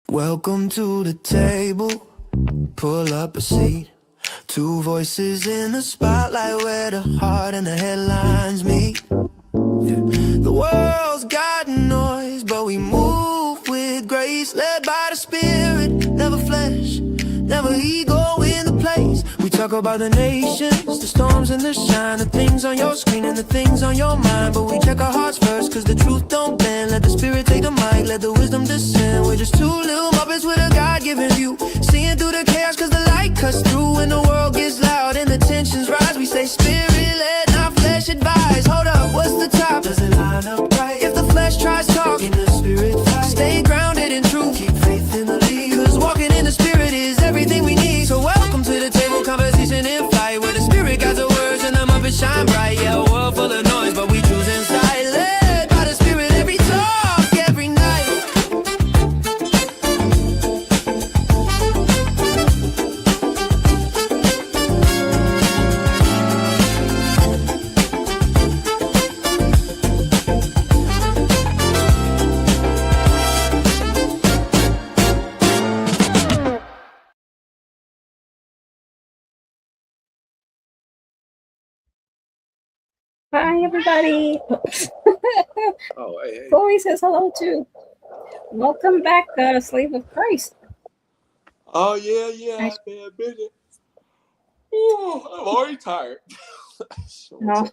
Welcome to the table, pull up a seat. Two voices in the spotlight where the heart and the headlines meet. Yeah. The world's got noise, but we move with grace, led by the spirit, never flesh, never ego in the place. We talk about the nations, the storms and the shine, the things on your screen and the things on your mind. But we check our hearts first, cause the truth don't bend. Let the spirit take the mic, let the wisdom descend. We're just two little Muppets with a God-given view, seeing through the chaos cause the light cuts through. When the world gets loud and the tensions rise, we say spirit-led, not flesh advice. Hold up, what's the top? Does it line up right? If the flesh tries talking, the spirit fight. Stay grounded in truth, keep faith in the lead, cause walking in the spirit is everything we need. So welcome to the table, conversation in flight, where the spirit guides the words and the Muppets shine bright. Yeah, a world full of noise, but we choose inside, led by the spirit every talk, every night. Hi, everybody. Oh, hey. Chloe says hello, too. Welcome back, Slave of Christ. Oh, yeah. I've been busy. Ooh, I'm already tired. No.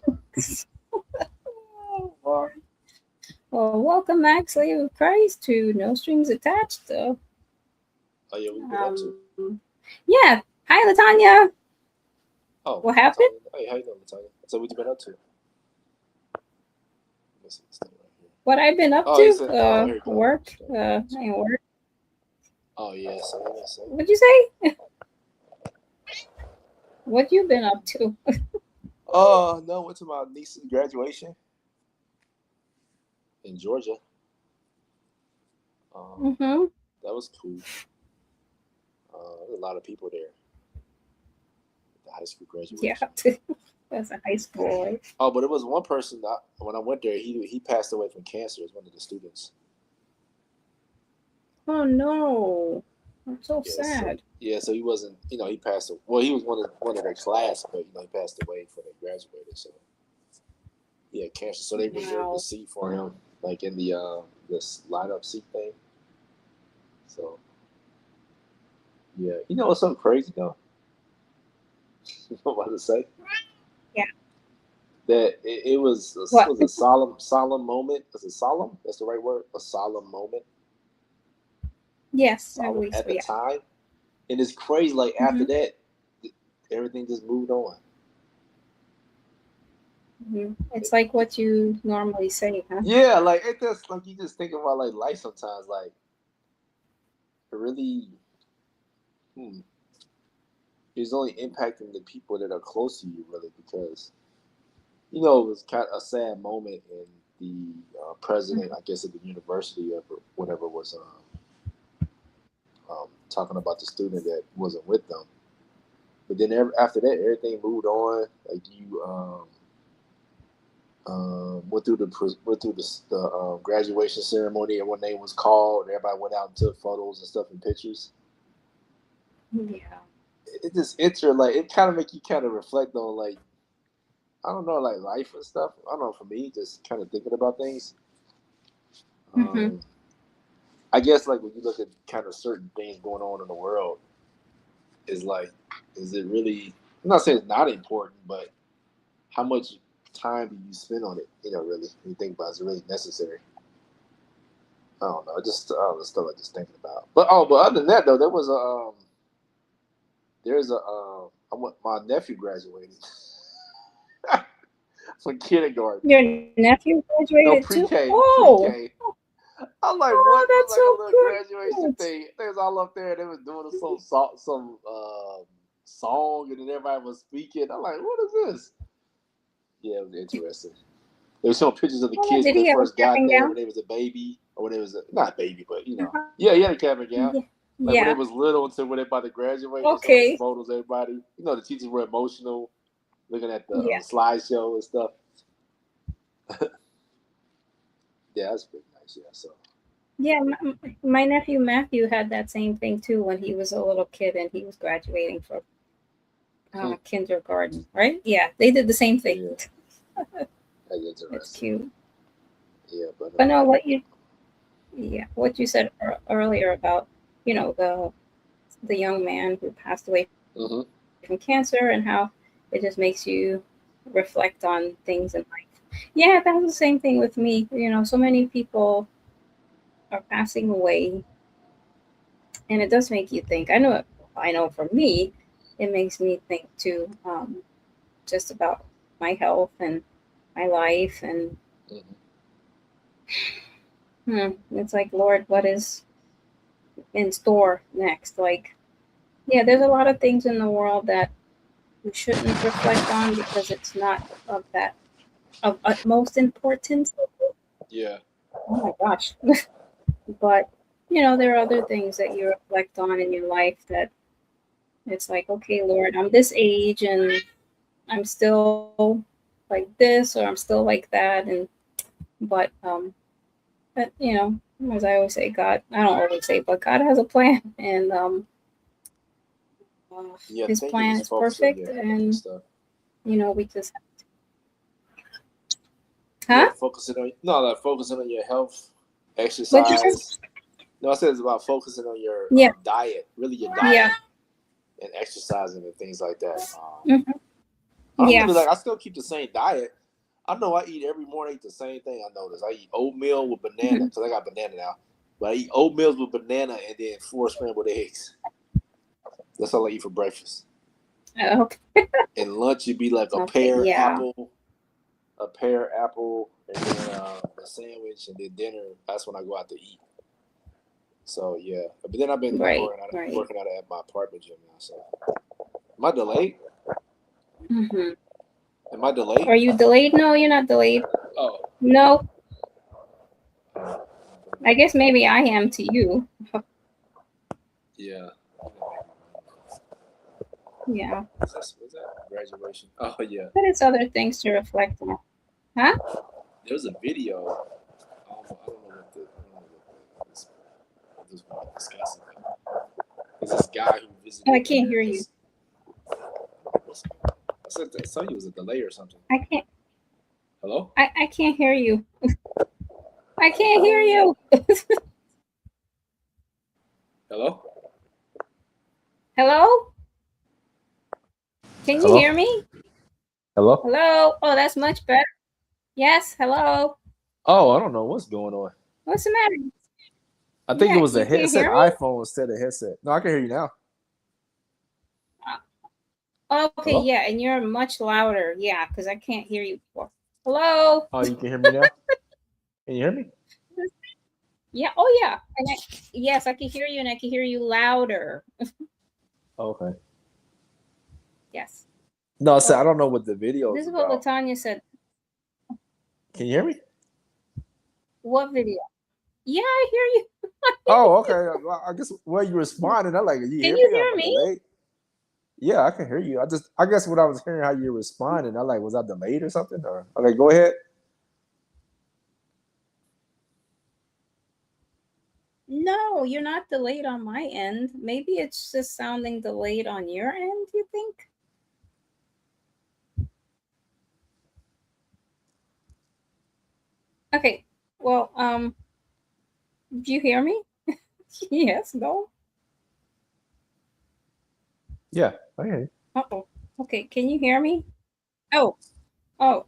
Well, welcome back, Slave of Christ, to No Strings Attached. Oh, yeah, what you been up to? Yeah. Hi, Latanya. Oh, What happened? Latanya. Hey, how you doing, Latanya? So, what you been up to? What I've been up He to? said, here you go. Work. And work. Oh, yeah, so. What'd you say? What you been up to? No, went to my niece's graduation in Georgia. That was cool. There's a lot of people there. The high school graduation. Yeah, that's a high school, right? Oh, but it was one person that when I went there, he passed away from cancer. It was one of the students. Oh no, I'm so sad. So he wasn't. He passed away. Well, he was one of their class, but he passed away before they graduated. So he had cancer. So they reserved the seat for him, like in the this lineup seat thing. So yeah, what's so crazy though? You know what to say? Yeah. That it was a solemn moment. Is it solemn? That's the right word. A solemn moment. Yes, At the time, and it's crazy. Like after that, everything just moved on. It's like what you normally say, huh? Yeah, like it just like you just think about like life sometimes. Like it really, it's only impacting the people that are close to you, really, because it was kind of a sad moment, and the president, I guess, at the university or whatever was talking about the student that wasn't with them. But then after that, everything moved on. Like you went through the graduation ceremony. Everyone's name was called. Everybody went out and took photos and stuff and pictures. Yeah. It just it kind of make you kind of reflect on like I don't know, like life and stuff. I don't know, for me, just kind of thinking about things. I guess like when you look at kind of certain things going on in the world, is it really? I'm not saying it's not important, but how much time do you spend on it? Really, when you think about it, is it really necessary? I don't know. Just all the stuff I'm just thinking about. But other than that though, my nephew graduated from kindergarten. Your nephew graduated pre-K, too? Oh, pre-K. I'm like, what? That's Like so a little good. graduation thing. They was all up there. They was doing some song, and then everybody was speaking. I'm like, what is this? Yeah, it was interesting. There was some pictures of the kids when they first got there, when they was a baby, or when they was not baby, but yeah, he had a cap and gown. Yeah. Like when they was little until when they about to graduate. Okay. Some photos, everybody. The teachers were emotional, looking at the slideshow and stuff. Yeah, that's pretty nice. Yeah, so Yeah, my nephew Matthew had that same thing too when he was a little kid and he was graduating from kindergarten, right? Yeah, they did the same thing. Yeah, that's It's interesting. cute. Yeah, But no, what you said earlier about, the young man who passed away hmm from cancer and how it just makes you reflect on things in life. Yeah, that was the same thing with me. So many people are passing away, and it does make you think. I know for me, it makes me think too, just about my health and my life, and it's like, Lord, what is in store next? Like, yeah, there's a lot of things in the world that we shouldn't reflect on because it's not of utmost importance. Yeah, Oh my gosh. But there are other things that you reflect on in your life that it's like, okay, Lord, I'm this age and I'm still like this, or I'm still like that, but as I always say, God, I don't always say, but God has a plan, and yeah. His Thinking plan is is focused on perfect, your health and and stuff. we just, Yeah, huh? focusing on like focusing on your health, What you said? exercise. No, I said it's about focusing on your Yeah, diet, really your yeah, diet and exercising and things like that. hmm I yeah. really I still keep the same diet. I know I eat every morning. I eat the same thing. I notice I eat oatmeal with banana hmm because I got banana now. But I eat oatmeal with banana and then 4 scrambled eggs. That's all I eat for breakfast. Okay, And lunch would be like okay, yeah, a pear apple, and then a sandwich, and then dinner. That's when I go out to eat. So yeah, but then I've been like right, right. working out at my apartment gym now. So am I delayed? hmm Am I delayed? Are you delayed? No, you're not delayed. Oh, No, I guess maybe I am to you. yeah. Yeah, Was that graduation? Oh yeah. but it's other things to reflect on. Huh? There's a video. I don't know what this one discussing. There's this guy who Oh, I visited can't hear you. America's. I saw you was a delay or something. I can't. Hello? I can't hear you. I can't hear you. Hello? Hello? Can you Hello? hear me? Hello? Hello? Oh, that's much better. Yes. Hello. Oh, I don't know what's going on. What's the matter? I think it Yeah, was a you can't headset hear me? iPhone instead of headset. No, I can hear you now. Okay, Hello? yeah, and you're much louder. Yeah, because I can't hear you before. Hello? Oh, you can hear me now? Can you hear me? Yeah, oh yeah. Yes, I can hear you, and I can hear you louder. Oh, okay. Yes. No, I Oh, don't know what the video this is is what about. Latanya said. Can you hear me? What video? Yeah, I hear you. Oh, okay. Well, I guess you responded. I'm like, you Can hear you me? I'm hear a me? delayed. Yeah, I can hear you. I guess what I was hearing how you responded. I'm like, was I delayed or something? Or okay, go ahead. No, you're not delayed on my end. Maybe it's just sounding delayed on your end, you think? Okay. Well, do you hear me? Yes, no. Yeah, I hear you. Uh-oh. Okay, can you hear me? Oh, oh.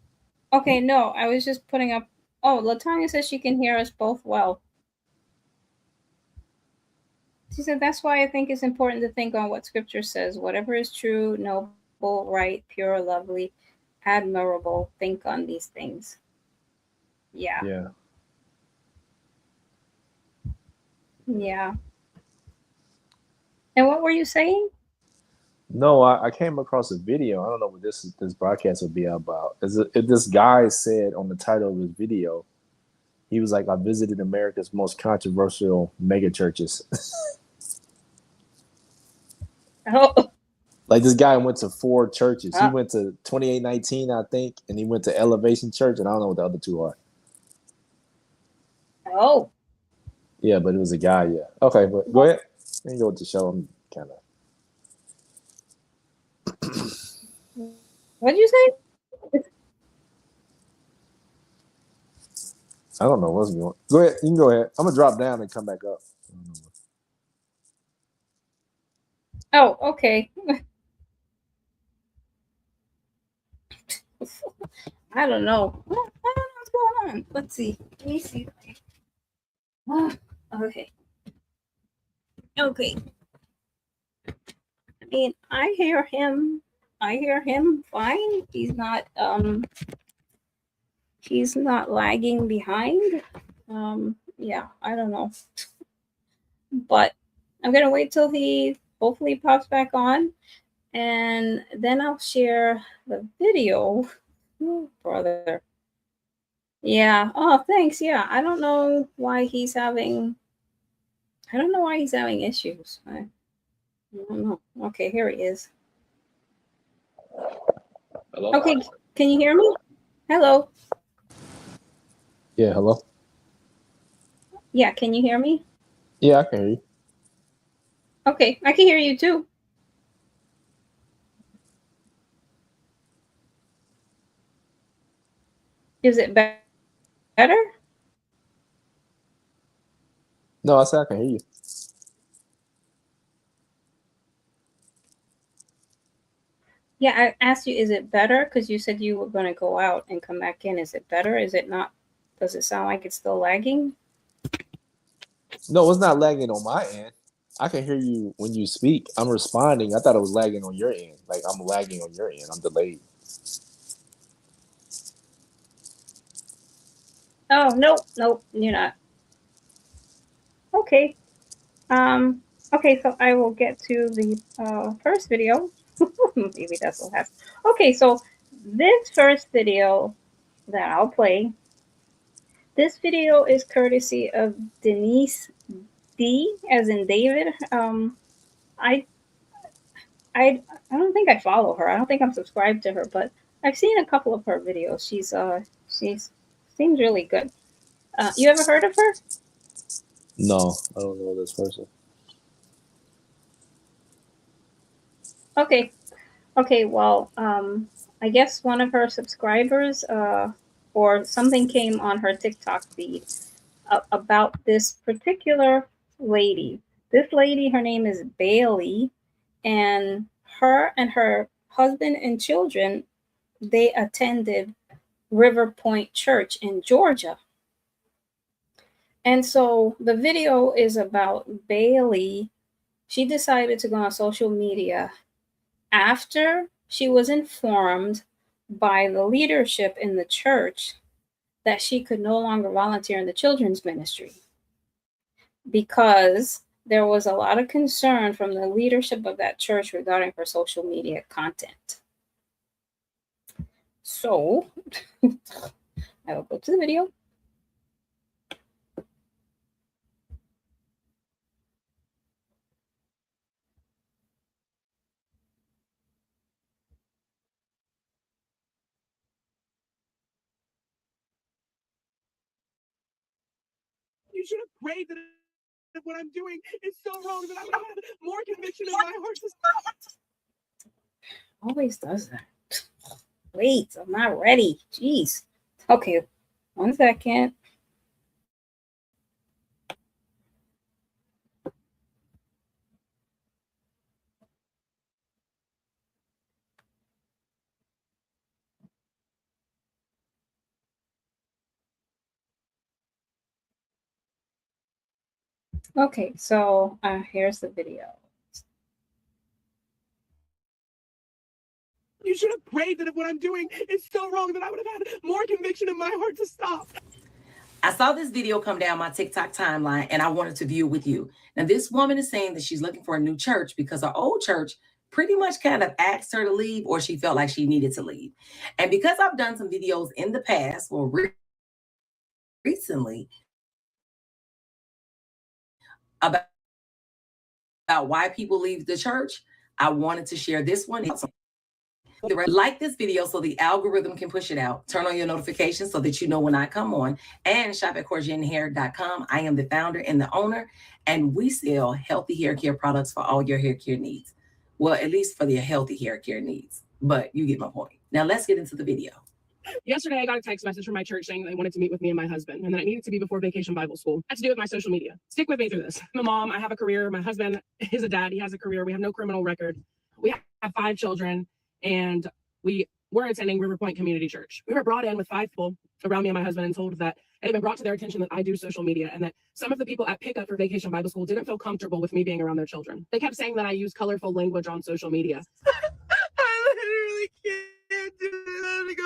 Okay, no, I was just putting up. Oh, Latanya says she can hear us both well. She said that's why I think it's important to think on what scripture says. Whatever is true, noble, right, pure, lovely, admirable, think on these things. Yeah. Yeah. Yeah. And what were you saying? No, I came across a video. I don't know what this broadcast would be about. This guy said on the title of his video, he was like, "I visited America's most controversial mega churches." Oh, Like this guy went to 4 churches. He uh, went to 2819, I think, and he went to Elevation Church, and I don't know what the other two are. oh. Yeah, but it was a guy. Yeah. Okay, but go ahead. Let me go with the show. I'm kind of. What'd you say? I don't know what's going. Go ahead. You can go ahead. I'm gonna drop down and come back up. Oh, okay. I don't know. I don't know what's going on. Let's see. Let me see. Ah, okay. Okay. I mean, I hear him. I hear him fine. He's not lagging behind. Yeah, I don't know. But I'm gonna wait till he hopefully pops back on, and then I'll share the video. Oh, brother. Yeah. Oh, thanks. Yeah. I don't know why he's having. I don't know why he's having issues. I don't know. Okay, here he is. Hello. Okay, can you hear me? Hello. Yeah. Hello. Yeah, can you hear me? Yeah, I can hear you. Okay, I can hear you too. Is it better? No, I said I can hear you. Yeah, I asked you, is it better? Because you said you were going to go out and come back in. Is it better? Is it not? Does it sound like it's still lagging? No, it's not lagging on my end. I can hear you when you speak. I'm responding. I thought it was lagging on your end. Like I'm lagging on your end. I'm delayed. Oh, nope, nope, you're not. Okay. Um, okay, so I will get to the first video. Maybe that's what happened. Okay, so this first video that I'll play, this video is courtesy of Denise D, as in David. I I I don't think I follow her. I don't think I'm subscribed to her, but I've seen a couple of her videos. She's seems really good. You ever heard of her? No, I don't know this person. Okay, okay. Well, I guess one of her subscribers, or something came on her TikTok feed about this particular lady. This lady, her name is Bailey, and her husband and children, they attended River Point Church in Georgia. And so the video is about Bailey. She decided to go on social media after she was informed by the leadership in the church that she could no longer volunteer in the children's ministry because there was a lot of concern from the leadership of that church regarding her social media content. So I will go to the video. You should have prayed that what I'm doing is so wrong that I would have had more conviction in my heart to stop. Always does that. Wait, I'm not ready. Jeez. Okay, 1 second. Okay, so here's the video. You should have prayed that if what I'm doing is so wrong that I would have had more conviction in my heart to stop. I saw this video come down my TikTok timeline and I wanted to view it with you. Now, this woman is saying that she's looking for a new church because her old church pretty much kind of asked her to leave or she felt like she needed to leave. And because I've done some videos in the past or recently about why people leave the church, I wanted to share this one. Like this video so the algorithm can push it out. Turn on your notifications so that you know when I come on. And shop at CourgeNHair.com. I am the founder and the owner, and we sell healthy hair care products for all your hair care needs. Well, at least for the healthy hair care needs. But you get my point. Now let's get into the video. Yesterday, I got a text message from my church saying they wanted to meet with me and my husband, and that it needed to be before Vacation Bible School. It had to do with my social media. Stick with me through this. I'm a mom. I have a career. My husband is a dad. He has a career. We have no criminal record. We have 5 children, and we were attending River Point Community Church. We were brought in with 5 people around me and my husband and told that it had been brought to their attention that I do social media, and that some of the people at pickup for Vacation Bible School didn't feel comfortable with me being around their children. They kept saying that I use colorful language on social media. I literally can't do it.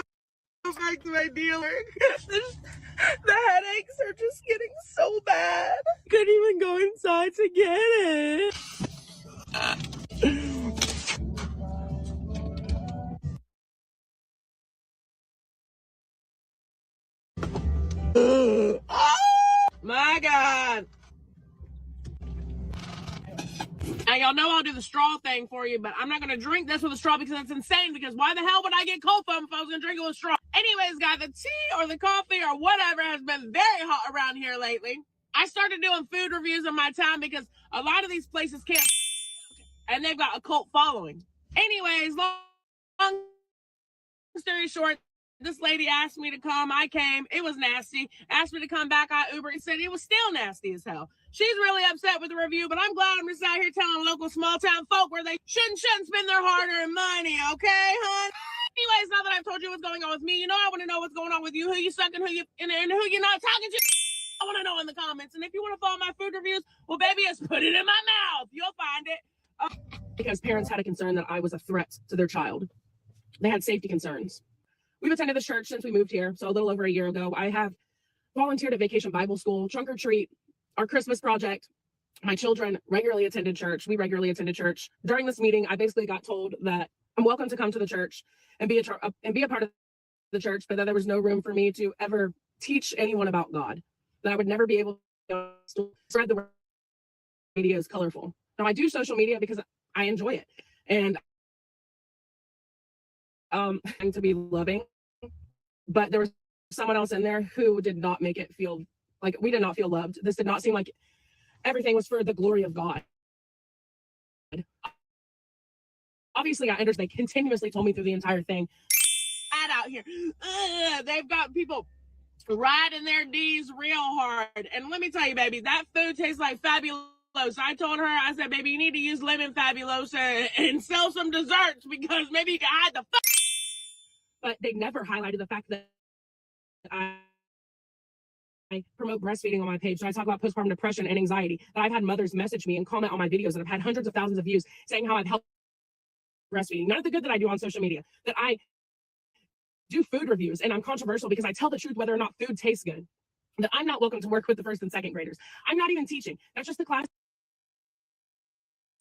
Go back to my dealer. The headaches are just getting so bad. Couldn't even go inside to get it. My God. Now, y'all know I'll do the straw thing for you, but I'm not going to drink this with a straw because that's insane. Because why the hell would I get cold foam if I was going to drink it with a straw? Anyways, guys, the tea or the coffee or whatever has been very hot around here lately. I started doing food reviews in my town because a lot of these places can't, and they've got a cult following. Anyways, long story short, this lady asked me to come. I came. It was nasty. Asked me to come back. I Uber. It said it was still nasty as hell. She's really upset with the review, but I'm glad I'm just out here telling local small town folk where they shouldn't spend their hard-earned money, okay, hon? Anyways, now that I've told you what's going on with me, you know I want to know what's going on with you, who you sucking, and who you're not talking to. I want to know in the comments. And if you want to follow my food reviews, well, baby, just put it in my mouth. You'll find it. Because parents had a concern that I was a threat to their child. They had safety concerns. We've attended the church since we moved here, so a little over a year ago. I have volunteered at Vacation Bible School, Trunk or Treat, our Christmas project. My children regularly attended church. We regularly attended church. During this meeting, I basically got told that I'm welcome to come to the church and be a part of the church, but that there was no room for me to ever teach anyone about God. That I would never be able to spread the word. Media is colorful. Now, I do social media because I enjoy it, and to be loving, but there was someone else in there who did not make it feel like we did not feel loved. This did not seem like everything was for the glory of God. Obviously, I understand. They continuously told me through the entire thing. Out here, they've got people riding their D's real hard. And let me tell you, baby, that food tastes like Fabulosa. I told her, I said, baby, you need to use lemon Fabulosa and sell some desserts because maybe you can hide the But they never highlighted the fact that I promote breastfeeding on my page. So I talk about postpartum depression and anxiety. That I've had mothers message me and comment on my videos that have had hundreds of thousands of views saying how I've helped breastfeeding. None of the good that I do on social media. That I do food reviews and I'm controversial because I tell the truth whether or not food tastes good. That I'm not welcome to work with the 1st and 2nd graders. I'm not even teaching. That's just the class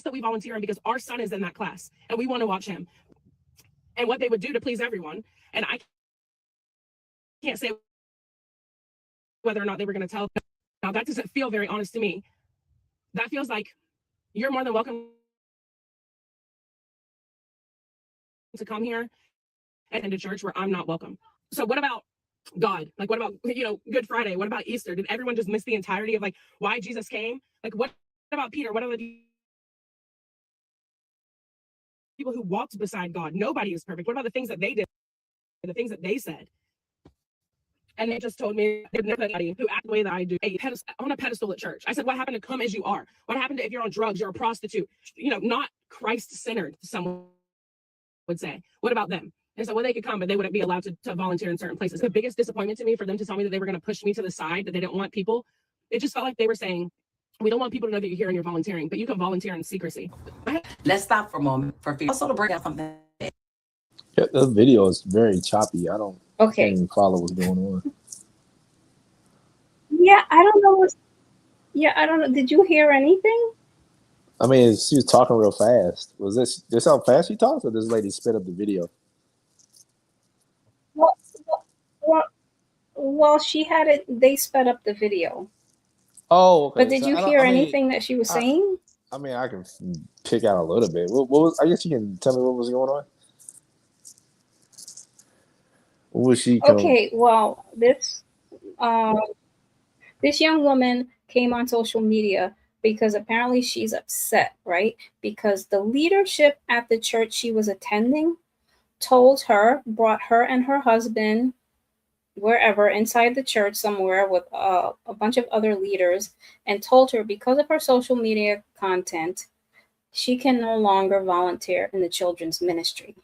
that we volunteer in because our son is in that class and we want to watch him and what they would do to please everyone. And I can't say whether or not they were going to tell. Now, that doesn't feel very honest to me. That feels like you're more than welcome to come here and into church where I'm not welcome. So what about God? Like, what about, Good Friday? What about Easter? Did everyone just miss the entirety of, like, why Jesus came? Like, what about Peter? What about the people who walked beside God? Nobody is perfect. What about the things that they did? The things that they said? And they just told me there's nobody who act the way that I do on a pedestal at church. I said, what happened to come as you are? What happened to if you're on drugs, you're a prostitute? Not Christ-centered, someone would say. What about them? And so, well, they could come, but they wouldn't be allowed to volunteer in certain places. The biggest disappointment to me for them to tell me that they were going to push me to the side, that they didn't want people. It just felt like they were saying, we don't want people to know that you're here and you're volunteering, but you can volunteer in secrecy. Let's stop for a moment for fear. Also to break down something. Yeah, the video is very choppy. I can't even follow what's going on. Yeah, I don't know. I don't know. Did you hear anything? I mean, she was talking real fast. Was this how fast she talked, or this lady sped up the video? Well, she had it. They sped up the video. Oh, okay. But did you hear anything that she was saying? I mean, I can pick out a little bit. What was? I guess you can tell me what was going on. What was she come? Okay, well, um, this young woman came on social media because apparently she's upset, right? Because the leadership at the church she was attending told her, brought her and her husband wherever inside the church somewhere with a bunch of other leaders, and told her because of her social media content, she can no longer volunteer in the children's ministry.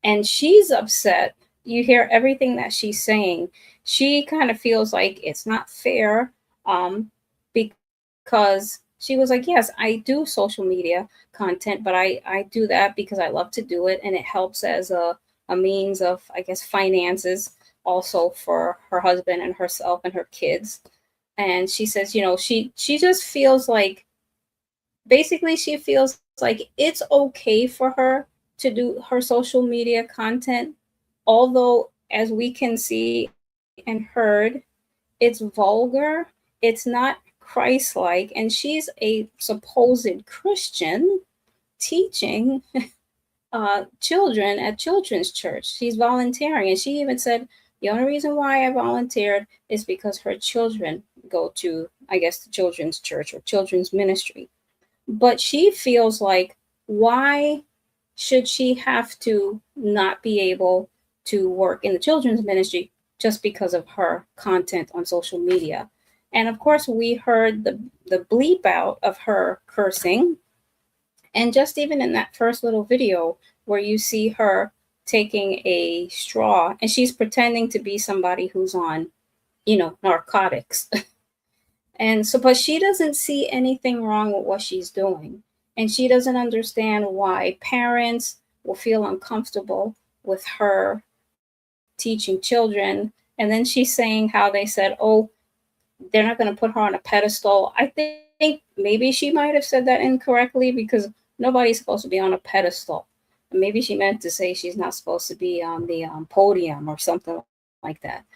And she's upset. You hear everything that she's saying. She kind of feels like it's not fair, um, because she was like, yes, I do social media content, but I do that because I love to do it, and it helps as a means of, I guess, finances also for her husband and herself and her kids. And she says, she just feels like, basically she feels like it's okay for her to do her social media content, although as we can see and heard, it's vulgar, it's not Christ-like, and she's a supposed Christian teaching children at children's church. She's volunteering, and she even said the only reason why I volunteered is because her children go to, I guess, the children's church or children's ministry. But she feels like, why should she have to not be able to work in the children's ministry just because of her content on social media? And of course, we heard the bleep out of her cursing. And just even in that first little video where you see her taking a straw and she's pretending to be somebody who's on, narcotics. And so, but she doesn't see anything wrong with what she's doing. And she doesn't understand why parents will feel uncomfortable with her teaching children. And then she's saying how they said, oh, they're not going to put her on a pedestal. I think maybe she might have said that incorrectly, because nobody's supposed to be on a pedestal. Maybe she meant to say she's not supposed to be on the podium or something like that.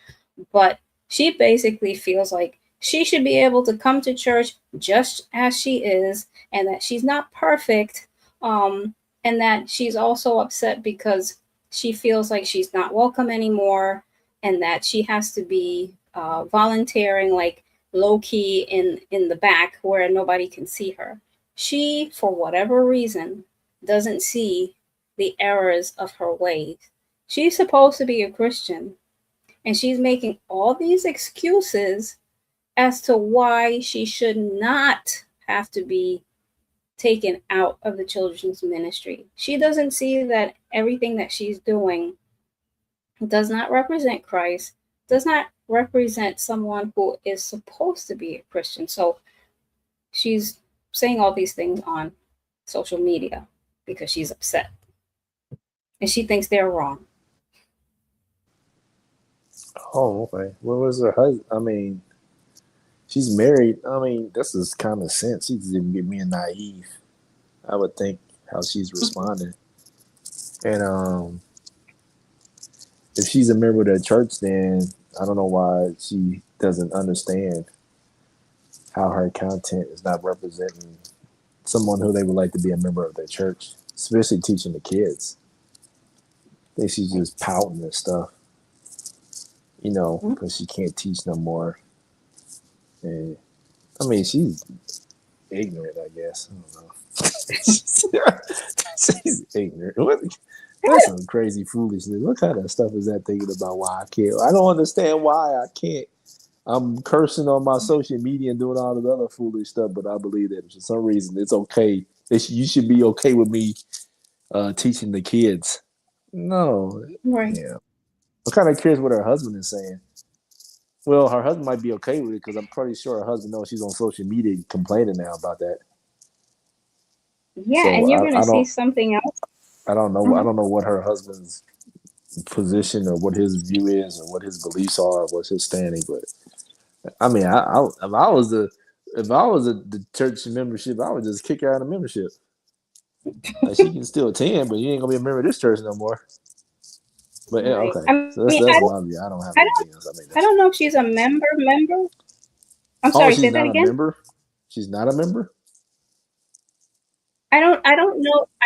But she basically feels like she should be able to come to church just as she is, and that she's not perfect, and that she's also upset because she feels like she's not welcome anymore, and that she has to be volunteering like low key in the back where nobody can see her. She, for whatever reason, doesn't see the errors of her ways. She's supposed to be a Christian, and she's making all these excuses as to why she should not have to be taken out of the children's ministry. She doesn't see that everything that she's doing does not represent Christ, does not represent someone who is supposed to be a Christian. So she's saying all these things on social media because she's upset. And she thinks they're wrong. Oh, okay. What was her husband? I mean, she's married. I mean, this is kind of sense. She's even being naive. I would think how she's responding. And if she's a member of that church, then I don't know why she doesn't understand how her content is not representing someone who they would like to be a member of their church, especially teaching the kids. I think she's just pouting and stuff, because she can't teach no more. And I mean, she's ignorant, I guess. I don't know. She's ignorant. That's some crazy foolishness. What kind of stuff is that thinking about why I can't? I don't understand why I can't. I'm cursing on my social media and doing all this other foolish stuff, but I believe that for some reason it's okay. You should be okay with me teaching the kids. No. Right. Yeah. I'm kind of curious what her husband is saying. Well, her husband might be okay with it because I'm pretty sure her husband knows she's on social media complaining now about that. Yeah, So and you're going to see don't. something else. I don't know. I don't know what her husband's position or what his view is or what his beliefs are or what's his standing. But I mean, if I was the church membership, I would just kick her out of membership. Like, she can still attend, but you ain't gonna be a member of this church no more. But yeah, Right. okay. I So mean, that's my view. I don't have anything else. I don't know if she's a member. I'm Oh, sorry, she's say that not a again. member. She's not a member. I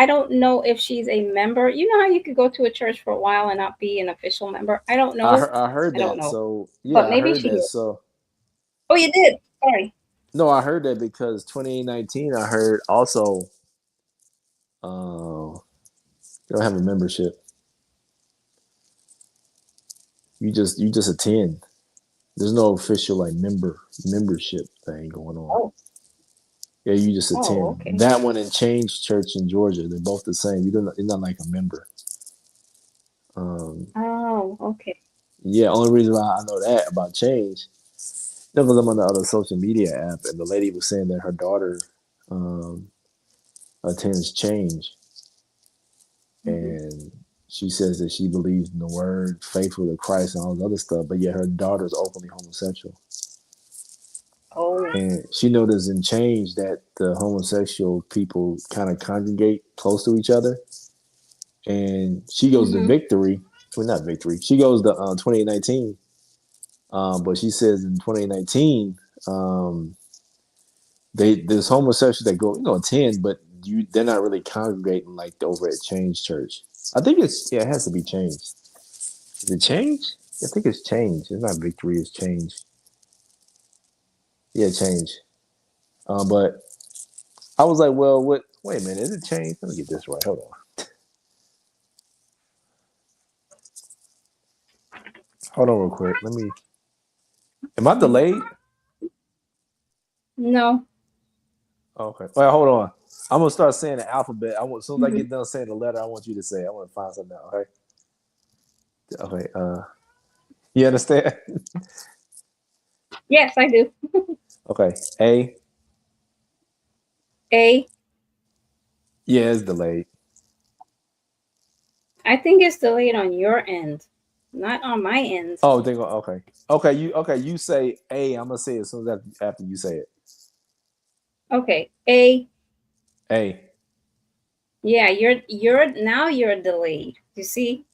don't know if she's a member. You know how you could go to a church for a while and not be an official member? I don't know. I heard I don't that. know. So But yeah, I maybe heard she that. is. So Oh, you did. Sorry. no, I heard that because 2019, I heard also, you don't have a membership. You just attend. There's no official like membership thing going on. Oh, Yeah, you just oh, attend. okay. That one and Change Church in Georgia, they're both the same. You're not like a member. Um, Oh, okay. yeah, only reason why I know that about Change, because I'm on the other social media app, and the lady was saying that her daughter um, attends Change, Hmm. and she says that she believes in the word, faithful to Christ, and all this other stuff. But yet her daughter's openly homosexual, Oh. and she noticed in Change that the homosexual people kind of congregate close to each other. And she goes to Mm-hmm. Victory. Well, not Victory. She goes to 2019. But she says in 2019, um, there's homosexuals that go, attend, but they're not really congregating like over at Change Church. I think it has to be changed. Is it change? I think it's change. It's not Victory. It's change. Yeah, change. But I was like, well, what? Wait a minute, is it change? Let me get this right. Hold on. Hold on, real quick. Let me. Am I delayed? No. Okay. Well, hold on. I'm gonna start saying the alphabet. As soon as I Hmm. get done saying the letter, I want you to say. I want to find something out. Okay. Okay. You understand? Yes, I do. Okay. A. A. Yeah, it's delayed. I think it's delayed on your end, not on my end. Oh, okay. Okay. You say A. I'm gonna say it as soon as after you say it. Okay. A. A. Yeah, you're delayed. You see?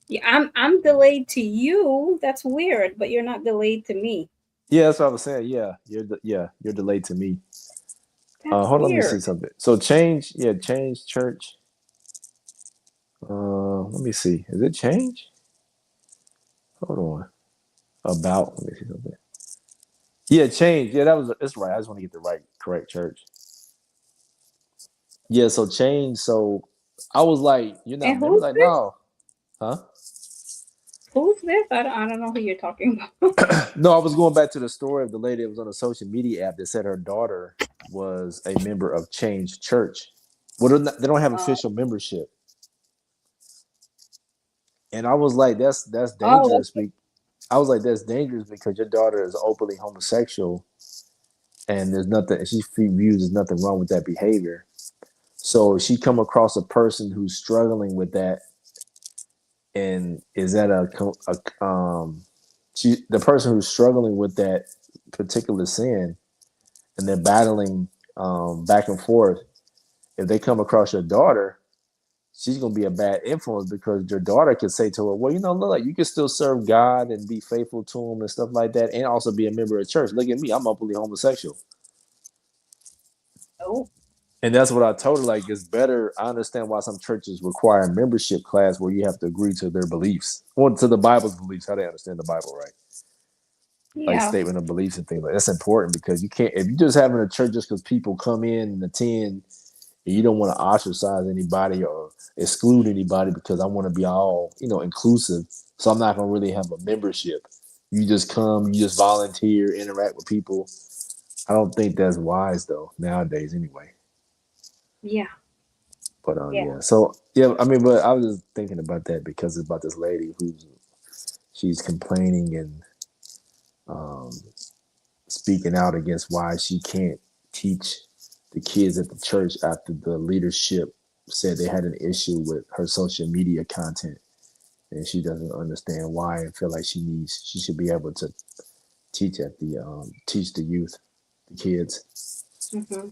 Yeah, I'm delayed to you. That's weird, but you're not delayed to me. Yeah, that's what I was saying. Yeah, you're delayed to me. That's Hold on, let me see weird. something. So change. Yeah, change church. Let me see. Is it change? Hold on. About. Let me see something. Yeah, change. Yeah, that's right. I just want to get the correct church. Yeah, so change. So I was like, you're not a And member? who's Like, this? no. Huh? Who's this? I don't know who you're talking about. No, I was going back to the story of the lady that was on a social media app that said her daughter was a member of Change Church. Well, they don't have Uh, official membership. And I was like, that's oh, dangerous. I was like, that's dangerous because your daughter is openly homosexual and there's nothing, she views there's nothing wrong with that behavior. So she come across a person who's struggling with that, and is that the person who's struggling with that particular sin, and they're battling back and forth. If they come across your daughter, she's gonna be a bad influence because your daughter could say to her, "Well, look, you can still serve God and be faithful to Him and stuff like that, and also be a member of church. Look at me, I'm openly homosexual." oh, And that's what I told her. Like, it's better. I understand why some churches require a membership class where you have to agree to their beliefs, or to the Bible's beliefs, how they understand the Bible, right? Like yeah. statement of beliefs and things like that's important because you can't, if you just having a church just because people come in and attend, and you don't want to ostracize anybody or exclude anybody because I want to be all inclusive. So I'm not gonna really have a membership. You just come, you just volunteer, interact with people. I don't think that's wise though nowadays anyway. Yeah. But Yeah. yeah. So yeah, I mean, but I was just thinking about that because it's about this lady she's complaining and um, speaking out against why she can't teach the kids at the church after the leadership said they had an issue with her social media content, and she doesn't understand why and feel like she should be able to teach the youth, the kids. Hmm.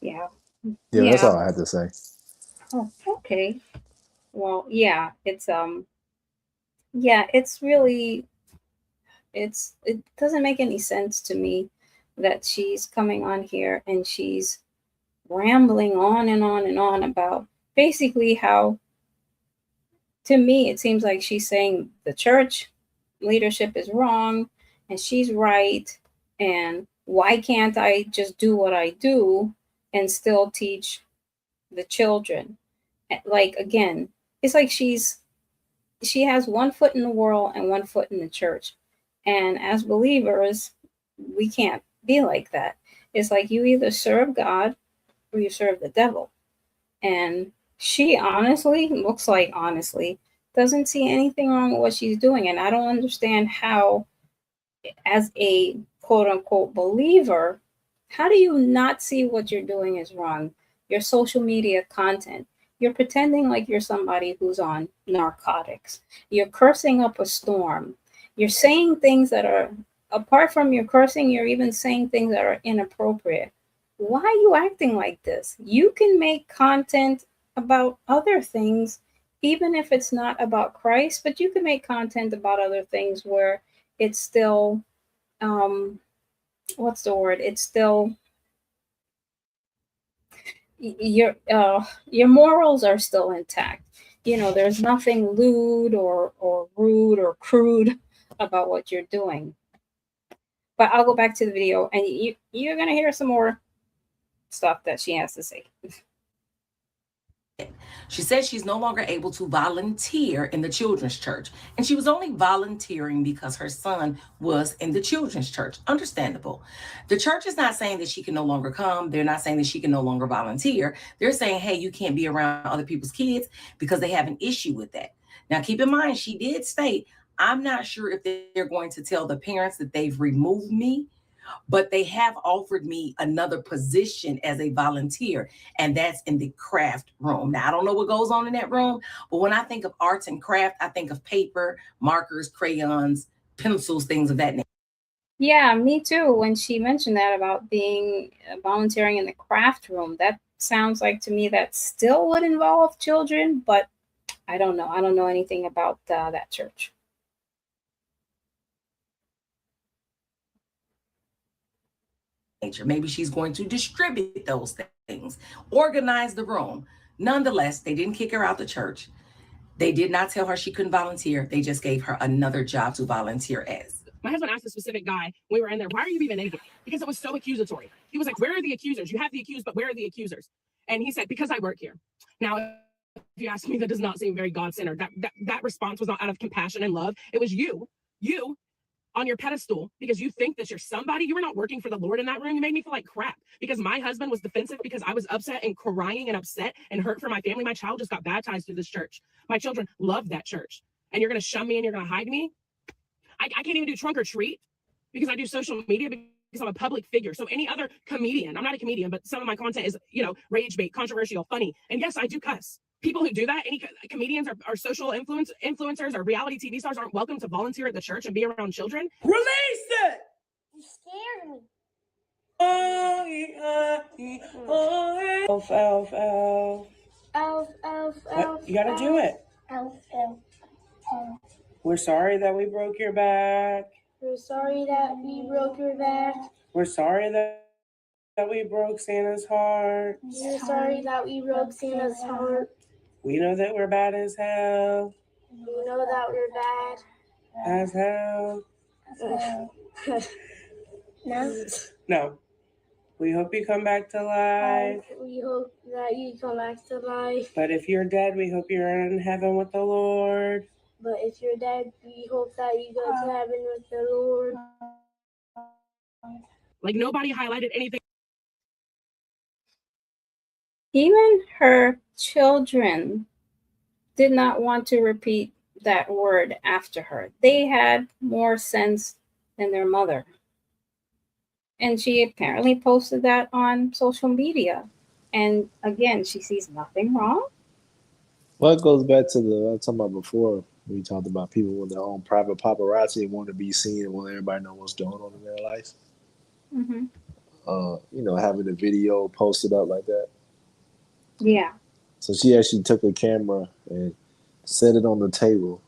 Yeah. Yeah, that's all Yeah. I had to say. Oh, okay. Well, yeah. Yeah. It's really. It doesn't make any sense to me that she's coming on here and she's rambling on and on and on about basically how, to me, it seems like she's saying the church leadership is wrong and she's right. And why can't I just do what I do and still teach the children? Like, again, it's like she has one foot in the world and one foot in the church. And as believers, we can't be like that. It's like you either serve God or you serve the devil. And she honestly, looks like honestly, doesn't see anything wrong with what she's doing. And I don't understand how, as a quote unquote believer, how do you not see what you're doing is wrong? Your social media content. You're pretending like you're somebody who's on narcotics. You're cursing up a storm. You're saying things that are, apart from your cursing, you're even saying things that are inappropriate. Why are you acting like this? You can make content about other things, even if it's not about Christ, but you can make content about other things where it's still, what's the word? It's still, your morals are still intact. You know, there's nothing lewd or rude or crude about what you're doing. But I'll go back to the video, and you're gonna hear some more stuff that she has to say. She says she's no longer able to volunteer in the children's church. And she was only volunteering because her son was in the children's church. Understandable. The church is not saying that she can no longer come. They're not saying that she can no longer volunteer. They're saying, hey, you can't be around other people's kids, because they have an issue with that. Now, keep in mind, she did state, I'm not sure if they're going to tell the parents that they've removed me, but they have offered me another position as a volunteer, and that's in the craft room. Now, I don't know what goes on in that room, but when I think of arts and craft, I think of paper, markers, crayons, pencils, things of that nature. Yeah, me too. When she mentioned that about being volunteering in the craft room, that sounds like to me that still would involve children, but I don't know. I don't know anything about that church. Maybe she's going to distribute those things, organize the room. Nonetheless, they didn't kick her out the church. They did not tell her she couldn't volunteer. They just gave her another job to volunteer as. My husband asked a specific guy when we were in there, why are you even in here? Because it was so accusatory. He was like, where are the accusers? You have the accused, but where are the accusers? And he said, because I work here. Now, if you ask me, that does not seem very God-centered. That response was not out of compassion and love. It was you on your pedestal because you think that you're somebody. You were not working for the Lord in that room. You made me feel like crap because my husband was defensive because I was upset and crying and upset and hurt for my family. My child just got baptized through this church. My children love that church. And you're going to shun me and you're going to hide me? I can't even do trunk or treat because I do social media because I'm a public figure. So any other comedian, I'm not a comedian, but some of my content is, rage bait, controversial, funny. And yes, I do cuss. People who do that, any comedians or social influencers or reality TV stars aren't welcome to volunteer at the church and be around children. Release it! You scared me. Elf, elf, elf. Elf, elf, elf. You gotta do it. Elf, elf, elf. We're sorry that we broke your back. We're sorry that we broke your back. We're sorry that we broke Santa's heart. We're sorry that we broke Santa's heart. We know that we're bad as hell. We know that we're bad As hell. as hell. No. We hope you come back to life. We hope that you come back to life. But if you're dead, we hope you're in heaven with the Lord. But if you're dead, we hope that you go to heaven with the Lord. Like nobody highlighted anything. Even her children did not want to repeat that word after her. They had more sense than their mother. And she apparently posted that on social media. And again, she sees nothing wrong. Well, it goes back to the I was talking about before. We talked about people with their own private paparazzi and want to be seen and want everybody to know what's going on in their life. Mm-hmm. Having a video posted up like that. Yeah. So she actually took a camera and set it on the table.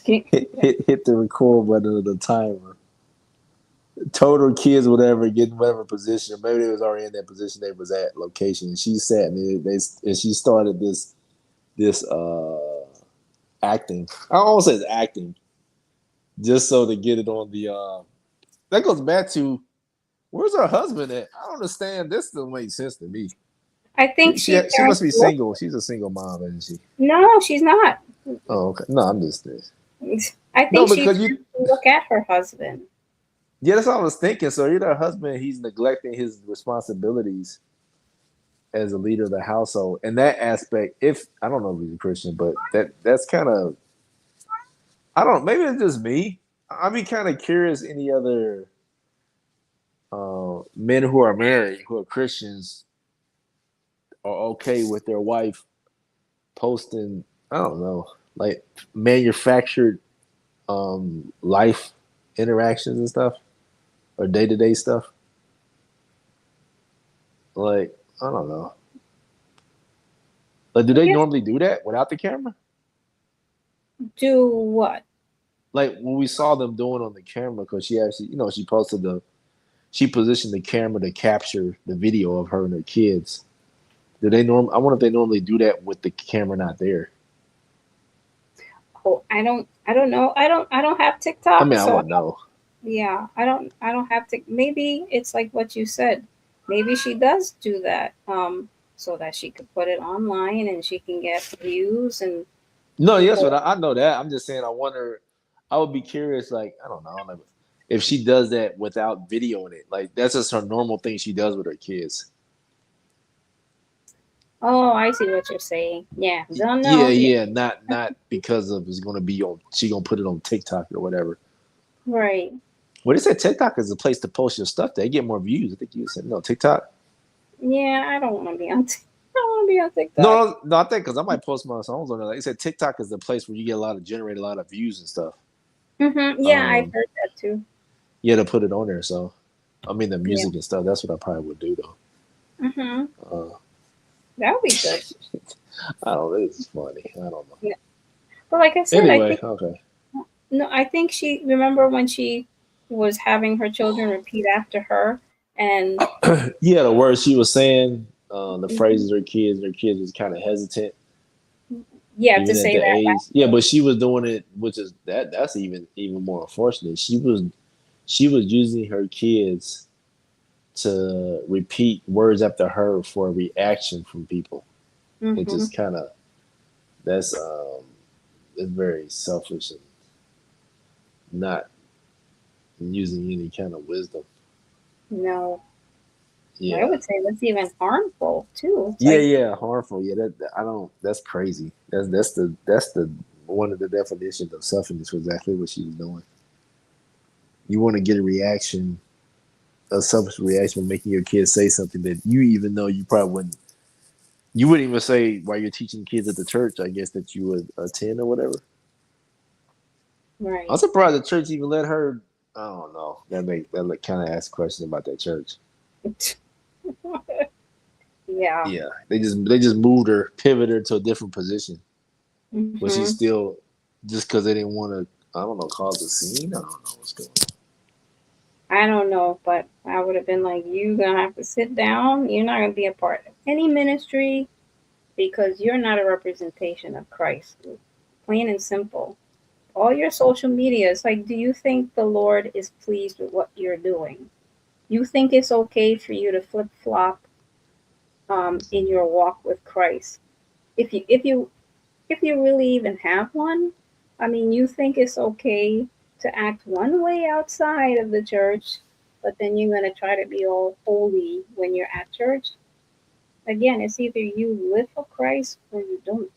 hit the record button of the timer. told her kids whatever, get in whatever position. Maybe they was already in that position they was at location. And she sat and she started this acting. I almost says acting, just so to get it on the. That goes back to where's her husband at? I don't understand. This doesn't make sense to me. I think She must be single. She's a single mom, isn't she? No, she's not. Oh, okay. No, I'm just this. I think she tends to look at her husband. Yeah, that's what I was thinking. So you're her husband. He's neglecting his responsibilities as a leader of the household. In that aspect, if I don't know if he's a Christian, but that's kind of I don't. Maybe it's just me. I'd be kind of curious. Any other men who are married, who are Christians, are okay with their wife posting, I don't know, like manufactured life interactions and stuff, or day-to-day stuff. Like, I don't know. Like, do they normally do that without the camera? Do what? Like when we saw them doing on the camera, because she actually, she positioned the camera to capture the video of her and her kids. I wonder if they normally do that with the camera not there. Oh, I don't know. I don't have TikTok. I mean, I wouldn't know. Yeah, I don't have to. Maybe it's like what you said. Maybe she does do that, so that she could put it online and she can get views and. No, yes, but I know that. I'm just saying. I wonder. I would be curious. Like, I don't know, like, if she does that without videoing it. Like, that's just her normal thing she does with her kids. Oh, I see what you're saying. Yeah, don't know. Yeah. Not because of it's going to be on. She gonna put it on TikTok or whatever. Right. Well, they said TikTok is a place to post your stuff. They get more views. I think you said no TikTok. Yeah, I don't want to be on. I don't want to be on TikTok. No, I think because I might post my songs on there. Like they said, TikTok is the place where you get generate a lot of views and stuff. Mm-hmm. Yeah, I've heard that too. Yeah, to put it on there. So, I mean, the music and stuff. That's what I probably would do though. Mm-hmm. That would be good. I don't know. It's funny. I don't know. Yeah. But like I said, anyway, okay. No, I think she remember when she was having her children repeat after her, and yeah, the words she was saying, the phrases her kids was kind of hesitant. Yeah, to say that. Yeah, but she was doing it, which is that's even more unfortunate. She was using her kids to repeat words after her for a reaction from people. It just kind of it's very selfish and not using any kind of wisdom. No. Yeah, I would say that's even harmful too. Yeah, harmful. Yeah, that's crazy. That's the one of the definitions of selfishness was exactly what she was doing. You want to get a reaction, a selfish reaction, making your kids say something that you even know you probably wouldn't. You wouldn't even say while you're teaching kids at the church, I guess, that you would attend or whatever. Right. I'm surprised the church even let her. I don't know. That kind of ask questions about that church. Yeah. Yeah. They just moved her, pivoted her to a different position. But she's still just because they didn't want to. I don't know, cause a scene. I don't know what's going on. I don't know, but I would have been like, you're going to have to sit down. You're not going to be a part of any ministry because you're not a representation of Christ. Plain and simple. All your social media is like, do you think the Lord is pleased with what you're doing? You think it's okay for you to flip-flop in your walk with Christ? If you really even have one, I mean, you think it's okay to act one way outside of the church, but then you're going to try to be all holy when you're at church? Again, it's either you live for Christ or you don't.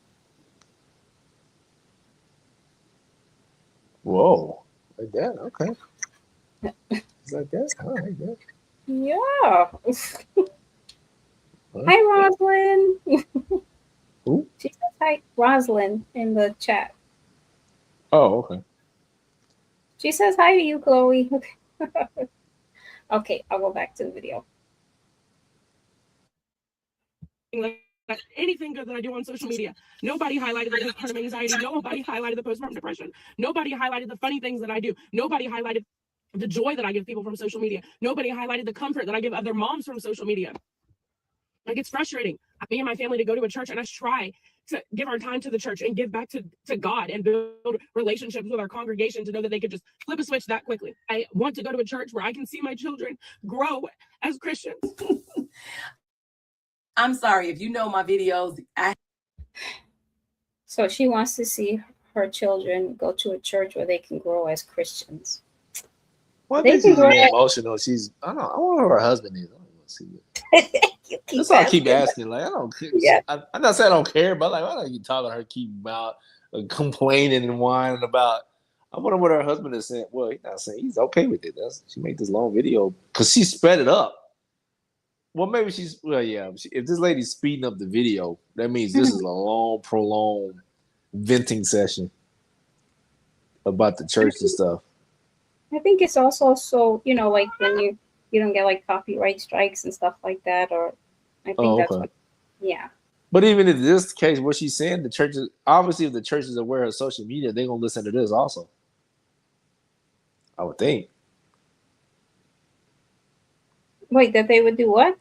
Whoa. Like that? Okay. It's like that? All right, yeah. Yeah. Hi, Roslyn. Who? She says hi, Roslyn, in the chat. Oh, okay. She says hi to you, Chloe. Okay, I'll go back to the video. Anything good that I do on social media. Nobody highlighted the postpartum anxiety. Nobody highlighted the postpartum depression. Nobody highlighted the funny things that I do. Nobody highlighted the joy that I give people from social media. Nobody highlighted the comfort that I give other moms from social media. Like, it's frustrating. Me and my family to go to a church and us try to give our time to the church and give back to God and build relationships with our congregation, to know that they could just flip a switch that quickly. I want to go to a church where I can see my children grow as Christians. I'm sorry, if you know my videos, So she wants to see her children go to a church where they can grow as Christians. Well, I They think can she's grow being as- emotional. I wonder who her husband is. I don't want to see it. That's why I keep asking. Like, I don't. Yeah. I'm not saying I don't care, but like, why don't you talking to her? Keep about complaining and whining about. I wonder what her husband is saying. Well, he's not saying he's okay with it. She made this long video because she sped it up. Well, maybe she's. Well, yeah. If this lady's speeding up the video, that means this is a long, prolonged venting session about the church and stuff. I think it's also so, like when you don't get like copyright strikes and stuff like that, or I think that's what, yeah. But even in this case, what she's saying, the churches, obviously, if the churches are aware of social media, they're gonna listen to this also. I would think. Wait, that they would do what?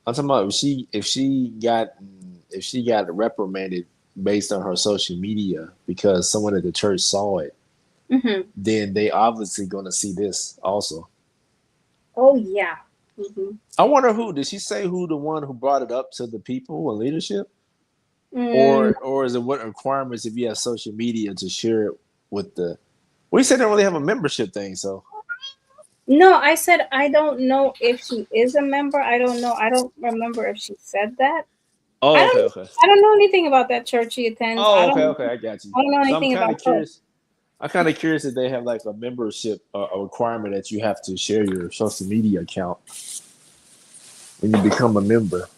I'm talking about if she got reprimanded based on her social media because someone at the church saw it, then they obviously gonna see this also. Oh yeah. Mm-hmm. I wonder did she say who the one who brought it up to the people in leadership, or is it what requirements if you have social media to share it with the? We said they don't really have a membership thing, so. No, I said I don't know if she is a member. I don't know. I don't remember if she said that. Oh, okay. I don't know anything about that church she attends. Oh, okay. I got you. I don't know anything I'm kind about of curious. I'm kind of curious if they have like a membership, a requirement that you have to share your social media account when you become a member.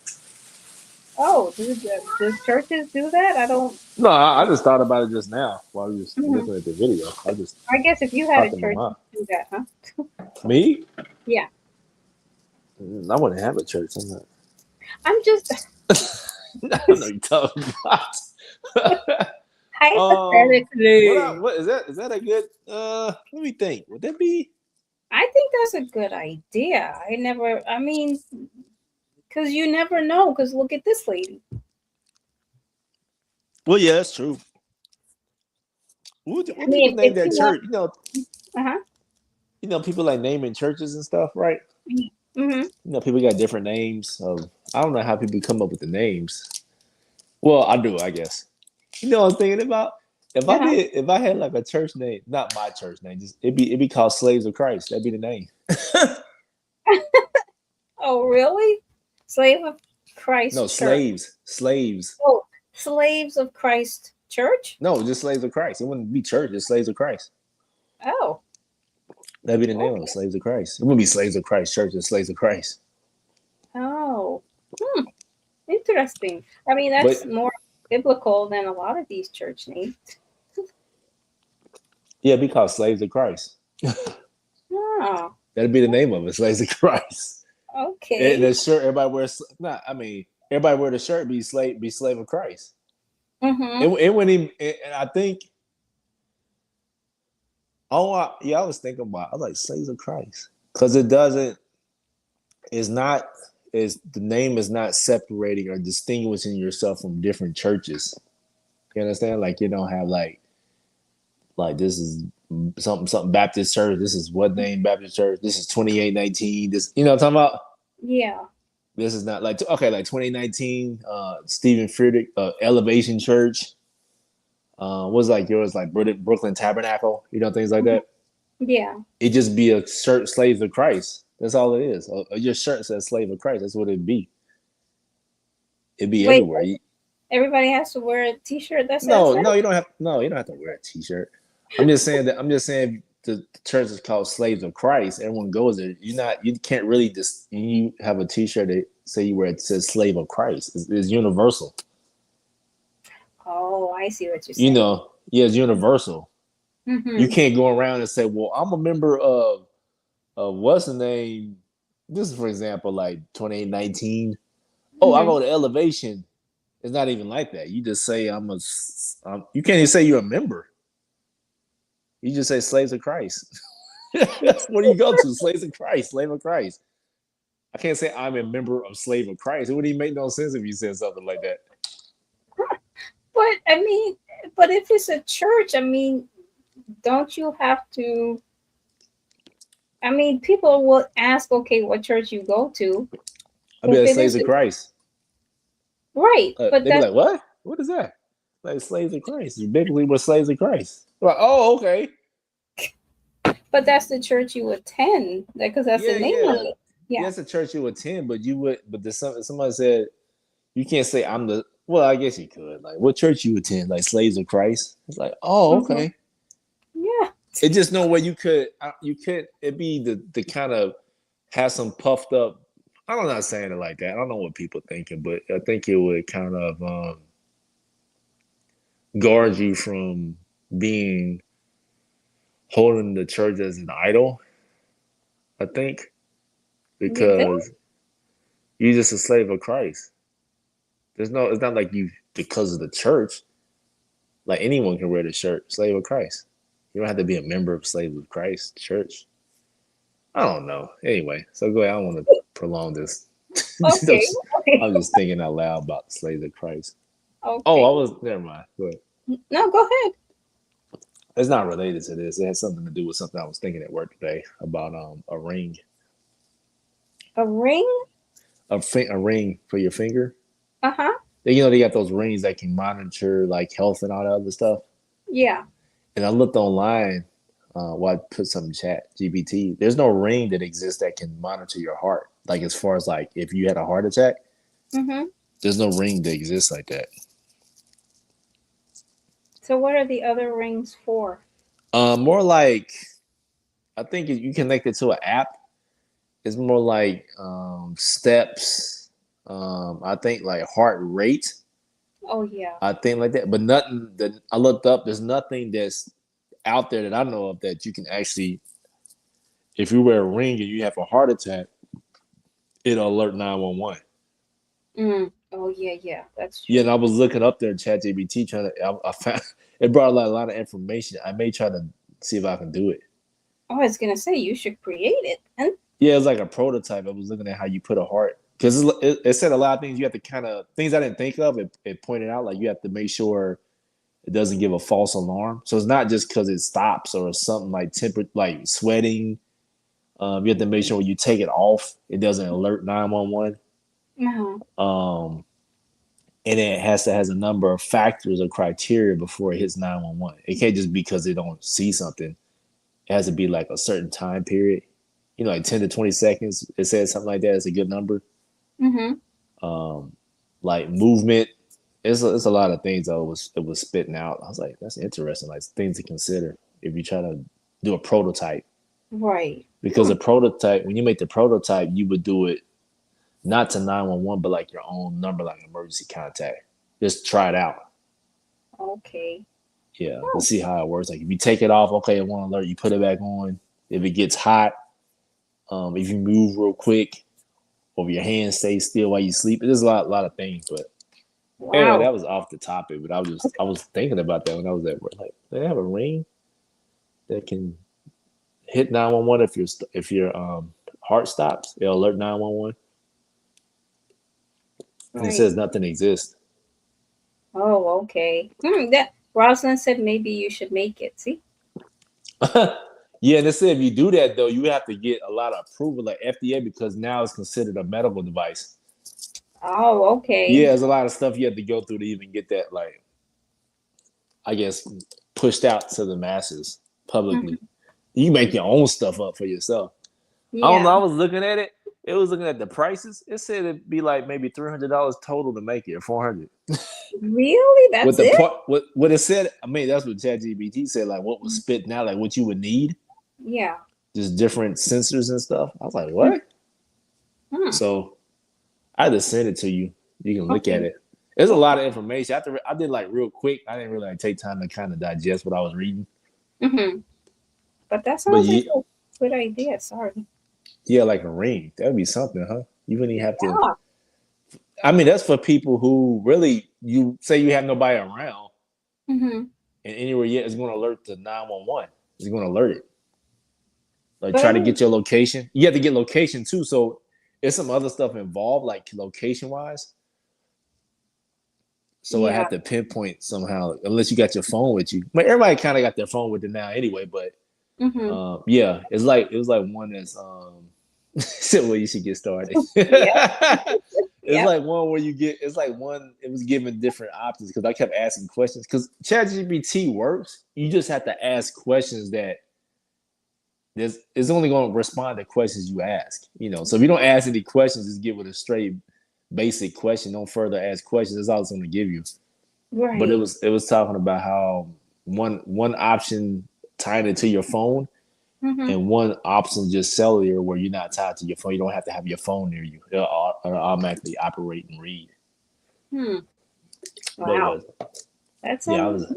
Oh, does churches do that? I don't. No, I just thought about it just now while we were looking at the video. I guess if you had a church, you'd do that, huh? Me? Yeah. I wouldn't have a church. I'm just. I don't know what you're talking about. Hypothetically. What is that? Is that a good? Let me think. Would that be? I think that's a good idea. Because you never know. Because look at this lady. Well, yeah, that's true. What people name that church? People like naming churches and stuff, right? Mm-hmm. People got different names. I don't know how people come up with the names. Well, I do, I guess. You know what I'm thinking about? If I had like a church name, not my church name, just it'd be called Slaves of Christ. That'd be the name. Oh, really? Slave of Christ. No, Church. Slaves. Oh, Slaves of Christ Church? No, just Slaves of Christ. It wouldn't be church, just Slaves of Christ. Oh. That'd be the name of it, Slaves of Christ. It wouldn't be Slaves of Christ Church, it's Slaves of Christ. Oh. Interesting. I mean, that's more biblical than a lot of these church names. Yeah, it'd be called Slaves of Christ. Oh. That'd be the name of it, Slaves of Christ. Okay. And the shirt everybody wears. Everybody wear the shirt be slave of Christ. Mm-hmm. It wouldn't even. And I think. I was thinking about. I was like Slaves of Christ because it doesn't. It's not. The name is not separating or distinguishing yourself from different churches. You understand? Like you don't have like this is something Baptist church. This is what name Baptist church. This is 2819. This what I'm talking about? Yeah. This is not like 2019. Stephen Friedrich Elevation Church. Was like yours like Brooklyn Tabernacle. Things like that. Yeah. It just be a shirt Slaves of Christ. That's all it is. Your shirt says Slave of Christ. That's what it'd be. It'd be everywhere. Everybody has to wear a t-shirt that says no, that? you don't have to wear a t-shirt. I'm just saying the church is called Slaves of Christ. Everyone goes there. You can't really you have a t-shirt that say you wear it says Slave of Christ. It's universal. Oh, I see what you're saying. It's universal. Mm-hmm. You can't go around and say, well, I'm a member of what's the name? This is, for example, like 2819. Oh, I go to Elevation. It's not even like that. You just say you can't even say you're a member. You just say Slaves of Christ. What do you go to? Slaves of Christ, slave of Christ. I can't say I'm a member of Slave of Christ. It wouldn't even make no sense if you said something like that. But I mean, but if it's a church, I mean, don't you have to? I mean, people will ask, okay, what church you go to? I mean, If it slaves is of Christ. right, but They'd be that's like, what? What is that? Like slaves of Christ. You biblically were slaves of Christ. Like, oh, okay. but that's the church you attend, because that's Yeah, the name of yeah. it. Yeah. That's a church you attend, but you would. But there's somebody said you can't say I'm the. Well, I guess you could. Like, what church you attend? Like slaves of Christ. It's like, oh, Mhm. okay. Yeah. It just no way you could. You could. It be the kind of have some puffed up. I'm not saying it like that. I don't know what people thinking, but I think it would kind of guard you from being holding the church as an idol. I think You think? because you're just a slave of Christ. There's no. It's not like you because of the church. Like anyone can wear the shirt, slave of Christ. You don't have to be a member of Slave of Christ Church. I don't know. Anyway, so go ahead. I don't want to prolong this. Okay. Okay. I'm just thinking out loud about the Slave of Christ. Okay. Oh, I was never mind. Go ahead. No, go ahead. It's not related to this. It has something to do with something I was thinking at work today about a ring. A ring? A ring for your finger. Uh-huh. You know, they got those rings that can monitor like health and all that other stuff. Yeah. And I looked online while I put some chat GPT. There's no ring that exists that can monitor your heart. Like as far as like if you had a heart attack, there's no ring that exists like that. So what are the other rings for? More like I think you connect it to an app. It's more like steps. I think like heart rate. Oh yeah. I think like that. But nothing that I looked up, there's nothing that's out there that I know of that you can actually, if you wear a ring and you have a heart attack, it'll alert 911. Oh yeah, that's true. Yeah, and I was looking up there in ChatGPT trying to. I found it brought a lot of information. I may try to see if I can do it. I was gonna say you should create it. And Yeah, it's like a prototype. I was looking at how you put a heart because it said a lot of things. You have to kind of things I didn't think of. It pointed out like you have to make sure it doesn't give a false alarm. So it's not just because it stops or something like like sweating. You have to make sure when you take it off, it doesn't alert 911. And it has a number of factors or criteria before it hits 911. It can't just be because they don't see something. It has to be like a certain time period. You know, like 10 to 20 seconds. It says something like that. It's a good number. Like movement. It's a lot of things that it was spitting out. I was like, that's interesting. Like things to consider if you try to do a prototype. Right. Because a prototype, when you make the prototype, you would do it not to 911, but like your own number, like emergency contact. Just try it out. Okay. Yeah, let's see how it works. Like if you take it off, okay, it won't alert. You put it back on. If it gets hot, if you move real quick, or if your hands stay still while you sleep, there's a lot of things. But anyway, that was off the topic. But I was thinking about that when I was at work. Like, they have a ring that can hit 911 if your heart stops. It'll alert 911. And it says nothing exists. Oh, okay. That Rosalind said maybe you should make it. See? Yeah, and they said if you do that though, you have to get a lot of approval, like FDA, because now it's considered a medical device. Oh, okay. Yeah, there's a lot of stuff you have to go through to even get that, like, I guess, pushed out to the masses publicly. You make your own stuff up for yourself. Yeah. I don't know. I was looking at it. It was looking at the prices. It said it'd be like maybe $300 total to make it, or $400. Really? That's it? What it said. I mean, that's what ChatGPT said. Like what was spitting out, like what you would need. Yeah. Just different sensors and stuff. I was like, what? So I just sent it to you. You can look at it. There's a lot of information. I did like real quick. I didn't really take time to kind of digest what I was reading. But that sounds like a good idea. Sorry. Yeah, like a ring. That would be something, huh? You wouldn't even have to. I mean, that's for people who really, you say you have nobody around, and anywhere yet, it's going to alert the 911. It's going to alert it. like try to get your location. You have to get location too. So there's some other stuff involved, like location wise. So I have to pinpoint somehow, unless you got your phone with you. But everybody kind of got their phone with them now anyway. But yeah, it was like one that's so well, you should get started. It's like one where you get. It's like one. It was given different options because I kept asking questions. Because ChatGPT works. You just have to ask questions that it's only going to respond to questions you ask. You know, so if you don't ask any questions, just give it a straight basic question. Don't further ask questions. That's all it's going to give you. Right. But it was talking about how one option tying it to your phone. And one option just cellular where you're not tied to your phone. You don't have to have your phone near you. It'll automatically operate and read. Wow. That's I was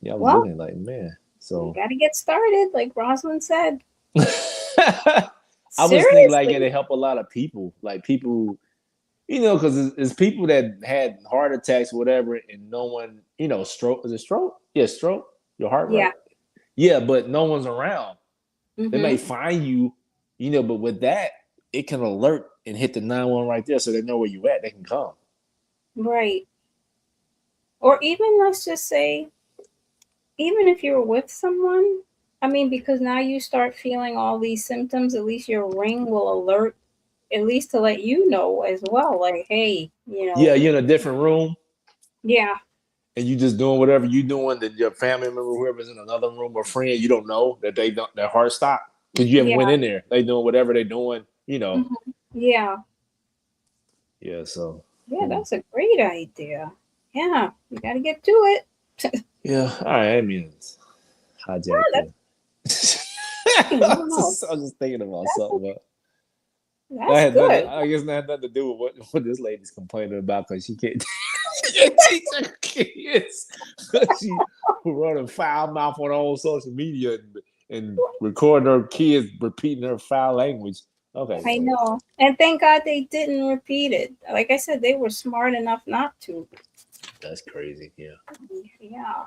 looking like, man. So you gotta get started, like Rosalind said. I was thinking like it'll help a lot of people. Like people, you know, because it's people that had heart attacks, whatever, and no one, you know, stroke. Is it stroke? Yeah, stroke. Your heart rate. Yeah, but no one's around. They may find you, you know, but with that, it can alert and hit the 911 right there so they know where you at. They can come. Right. Or even, let's just say, even if you're with someone, I mean, because now you start feeling all these symptoms, at least your ring will alert, at least to let you know as well. Like, hey, you know. Yeah, you're in a different room. Yeah. And you just doing whatever you doing, that your family member, whoever's in another room or friend, you don't know that their heart stopped because you haven't went in there. They doing whatever they're doing, you know. Yeah. Yeah. So. Yeah, that's a great idea. Yeah, you got to get to it. Yeah. All right. I mean, it's hijacked. I was just thinking about something. That's good. I guess that had nothing to do with what this lady's complaining about because she can't teach her kids. She running foul mouth on her own social media and recording her kids repeating her foul language. Okay. I know. And thank God they didn't repeat it. Like I said, they were smart enough not to. That's crazy. Yeah. Yeah.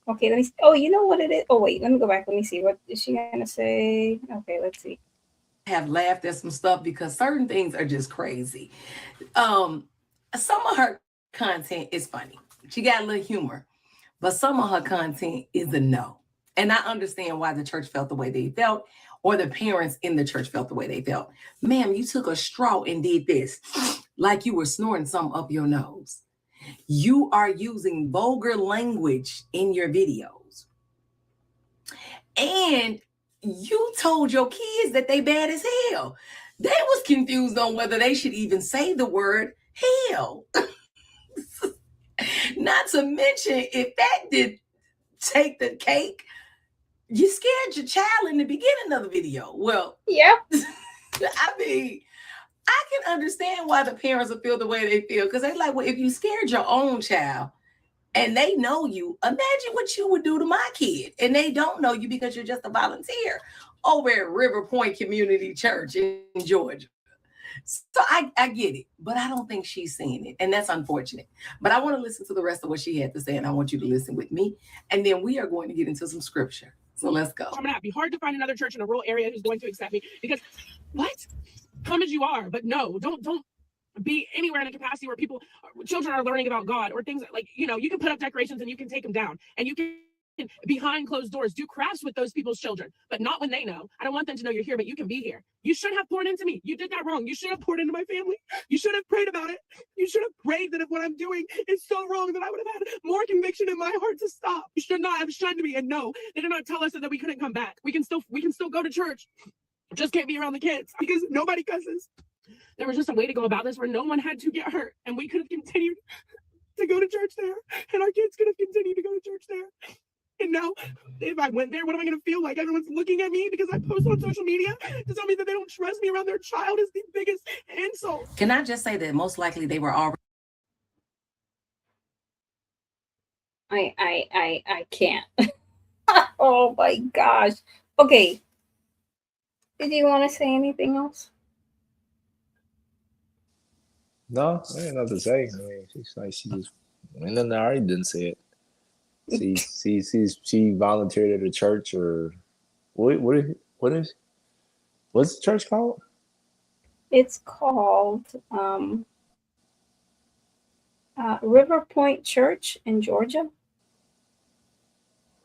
Okay, let me see. Oh, you know what it is? Oh, wait, let me go back. Let me see. What is she going to say? Okay, let's see. Have laughed at some stuff because certain things are just crazy. Some of her content is funny. She got a little humor, but some of her content is a no. And I understand why the church felt the way they felt, or the parents in the church felt the way they felt. Ma'am, you took a straw and did this, like you were snorting something up your nose. You are using vulgar language in your videos. And you told your kids that they bad as hell. They was confused on whether they should even say the word hell. Not to mention, if that did take the cake, you scared your child in the beginning of the video. Well, yeah. I mean, I can understand why the parents will feel the way they feel, because they're like, well, if you scared your own child and they know you, imagine what you would do to my kid. And they don't know you because you're just a volunteer over at River Point Community Church in Georgia. So I get it, but I don't think she's seeing it. And that's unfortunate. But I want to listen to the rest of what she had to say, and I want you to listen with me. And then we are going to get into some scripture. So let's go. I'm gonna be hard to find another church in a rural area who's going to accept me because what? Come as you are, but no, don't be anywhere in a capacity where children are learning about God or things like, you know, you can put up decorations and you can take them down and you can behind closed doors do crafts with those people's children, but not when they know. I don't want them to know you're here, but you can be here. You should have poured into me. You did that wrong. You should have poured into my family. You should have prayed about it. You should have prayed that if what I'm doing is so wrong, that I would have had more conviction in my heart to stop. You should not have shunned me. And no, they did not tell us that we couldn't come back. We can still go to church. Just can't be around the kids because nobody cusses. There was just a way to go about this where no one had to get hurt, and we could have continued to go to church there, and our kids could have continued to go to church there. And now, if I went there, what am I going to feel like? Everyone's looking at me because I post on social media to tell me that they don't trust me around their child is the biggest insult. Can I just say that most likely they were already. I can't. Oh my gosh. Okay. Did you want to say anything else? No, I ain't nothing to say. I mean, she's like she just went in there. I already didn't say it. She volunteered at a church or what? What's the church called? It's called River Point Church in Georgia.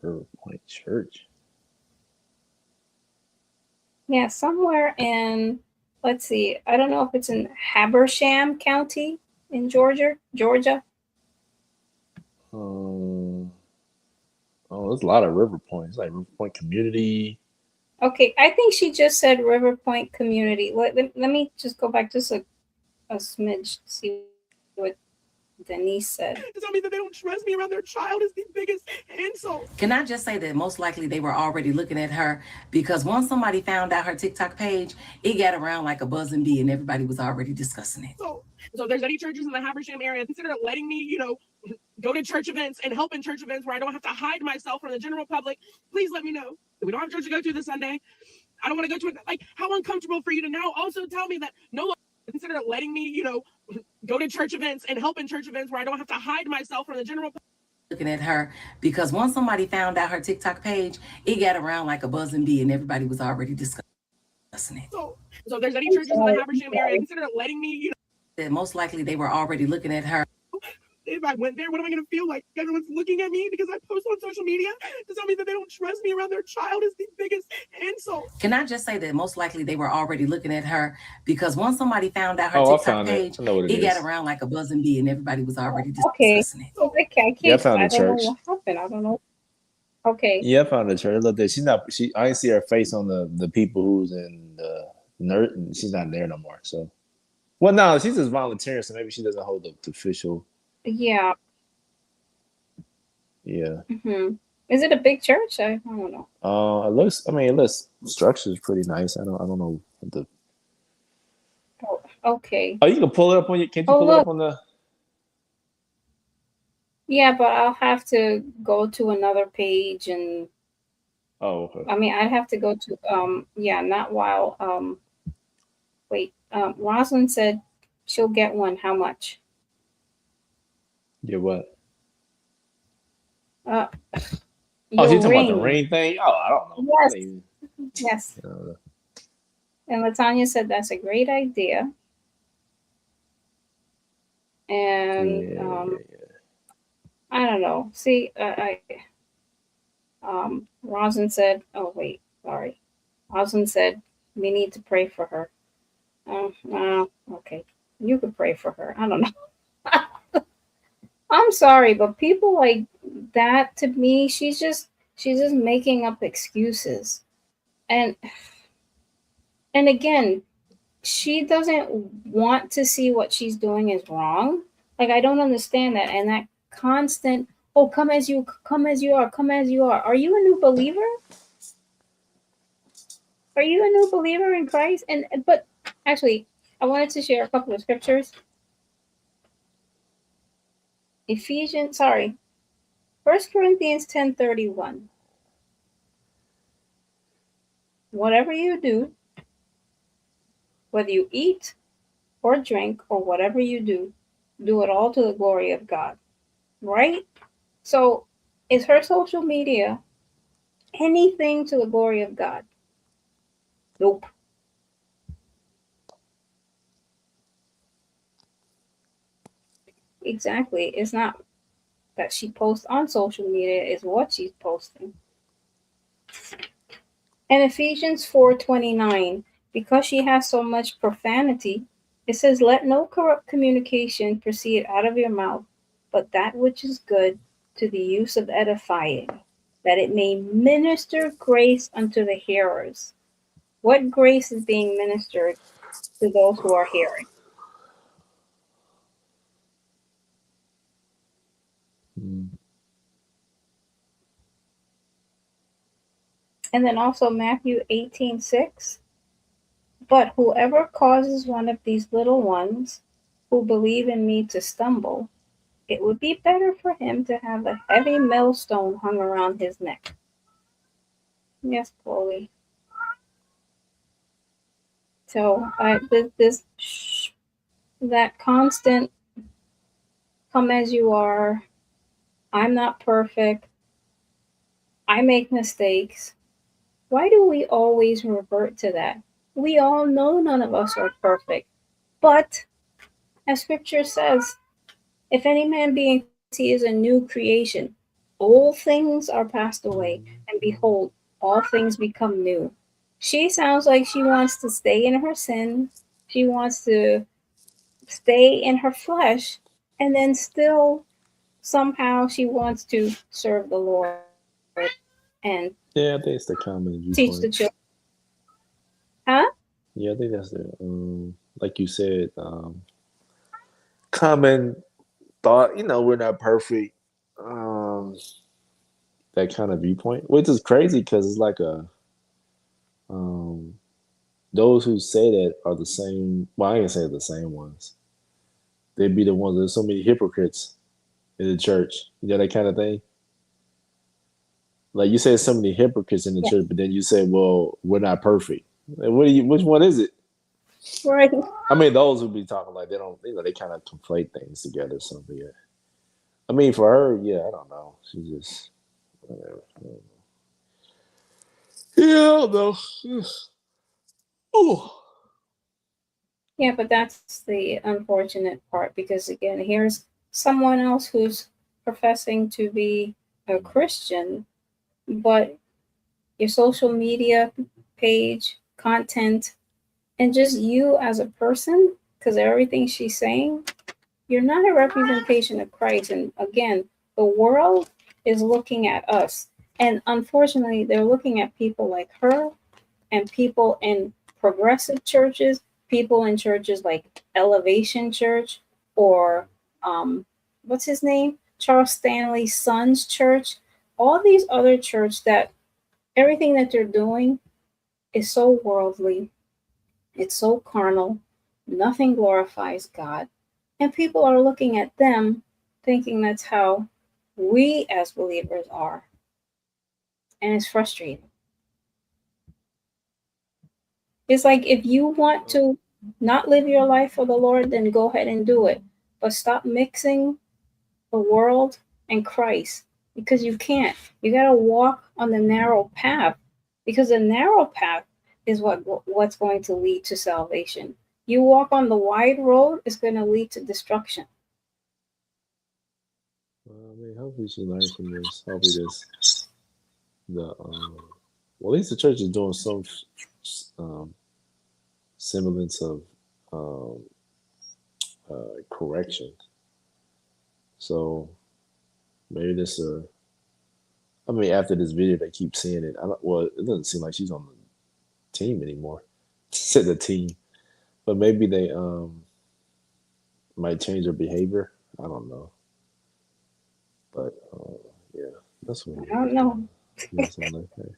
River Point Church. Yeah, somewhere in, let's see, I don't know if it's in Habersham County in Georgia. Oh, there's a lot of River Points, like River Point Community. Okay, I think she just said River Point Community. Let me just go back just a smidge to see what Denise said. To tell me that they don't trust me around their child is the biggest insult. Can I just say that most likely they were already looking at her because once somebody found out her TikTok page, it got around like a buzzing bee and everybody was already discussing it. So if there's any churches in the Habersham area, consider letting me, go to church events and help in church events where I don't have to hide myself from the general public. Please let me know. We don't have church to go to this Sunday. I don't want to go to it. Like, how uncomfortable for you to now also tell me that no one consider letting me, go to church events and help in church events where I don't have to hide myself from the general public. Looking at her because once somebody found out her TikTok page, it got around like a buzzing bee and everybody was already discussing it. So if there's any churches in the Habersham area, consider letting me, that most likely they were already looking at her. If I went there, what am I going to feel like? Everyone's looking at me because I post on social media to tell me that they don't trust me around their child is the biggest insult. Can I just say that most likely they were already looking at her because once somebody found out her TikTok page, it got around like a buzzing bee and everybody was already discussing it. Okay, Yeah, I found the church. Know what happened. I don't know. Okay. Yeah, I found the church. Look, I didn't see her face on the people who's in the nerd. She's not there no more. So, well, no, she's just volunteering, so maybe she doesn't hold the official. Yeah. Yeah. Mm-hmm. Is it a big church? I don't know. It looks structure's pretty nice. I don't know the. Oh, okay. Oh, you can pull it up on your. Can't you pull it up on the? Yeah, but I'll have to go to another page and. Oh, okay. I mean, I'd have to go to not while wait. Rosalind said she'll get one. How much? Yeah, what? Your she's talking about the ring thing? Oh, I don't know. Yes. And Latanya said that's a great idea. And I don't know. See, Rosalind said, Rosalind said we need to pray for her. Okay. You could pray for her. I don't know. I'm sorry, but people like that, to me, she's just making up excuses. And again, she doesn't want to see what she's doing is wrong. Like, I don't understand that. And that constant, come as you are. Are you a new believer? Are you a new believer in Christ? But actually, I wanted to share a couple of scriptures. 1 Corinthians 10:31. Whatever you do, whether you eat or drink or whatever you do it all to the glory of God. Right? So is her social media anything to the glory of God? Nope. Exactly. It's not that she posts on social media, is what she's posting. And Ephesians 4:29, because she has so much profanity, it says, let no corrupt communication proceed out of your mouth, but that which is good to the use of edifying, that it may minister grace unto the hearers. What grace is being ministered to those who are hearing? And then also Matthew 18:6. But whoever causes one of these little ones who believe in me to stumble, it would be better for him to have a heavy millstone hung around his neck. Yes, Chloe. So that constant come as you are, I'm not perfect, I make mistakes, Why do we always revert to that? We all know none of us are perfect. But as scripture says, if any man be in Christ, he is a new creation. Old things are passed away, and behold, all things become new. She sounds like she wants to stay in her sin. She wants to stay in her flesh, and then still somehow she wants to serve the Lord and Yeah, I think it's the common teach the viewpoint. children. Huh? Yeah, I think that's the like you said, common thought. You know, we're not perfect. Um, that kind of viewpoint, which is crazy because it's like a um, those who say that are the same. Well, I ain't say the same ones. They'd be the ones. There's so many hypocrites in the church. You know that kind of thing. Like you said, so many hypocrites in the Yeah. church, but then you say, "Well, we're not perfect." Like, what do you? Which one is it? Right. I mean, those who be talking like they don't. You know, they kind of conflate things together. So yeah. I mean, for her, yeah, I don't know. She just whatever. I don't know. Yeah, I don't know. Oh. Yeah, but that's the unfortunate part because again, here's someone else who's professing to be a Christian, but your social media page, content, and just you as a person, because everything she's saying, you're not a representation of Christ. And again, the world is looking at us. And unfortunately, they're looking at people like her and people in progressive churches, people in churches like Elevation Church or what's his name? Charles Stanley's son's church. All these other churches that everything that they're doing is so worldly, it's so carnal, nothing glorifies God. And people are looking at them thinking that's how we as believers are. And it's frustrating. It's like if you want to not live your life for the Lord, then go ahead and do it. But stop mixing the world and Christ because you can't. You got to walk on the narrow path because the narrow path is what's going to lead to salvation. You walk on the wide road, it's going to lead to destruction. Well, I mean, hopefully she learns from this. Hopefully this the well, at least the church is doing some semblance of um, correction. So maybe this I mean, after this video, they keep seeing it. I don't, well, it doesn't seem like she's on the team anymore. Said the team, but maybe they might change their behavior. I don't know, but yeah, that's what. I don't know. That's all like that.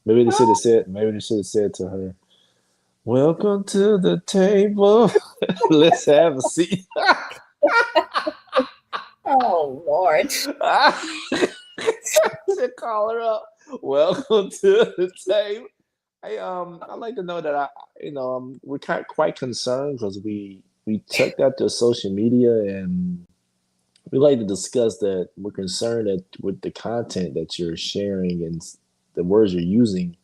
Maybe they should have said. Maybe they should have said to her, "Welcome to the table. Let's have a seat." Oh, Lord. Should call her up. Welcome to the table. I'd like to know that we're quite concerned because we checked out the social media and we like to discuss that we're concerned that with the content that you're sharing and the words you're using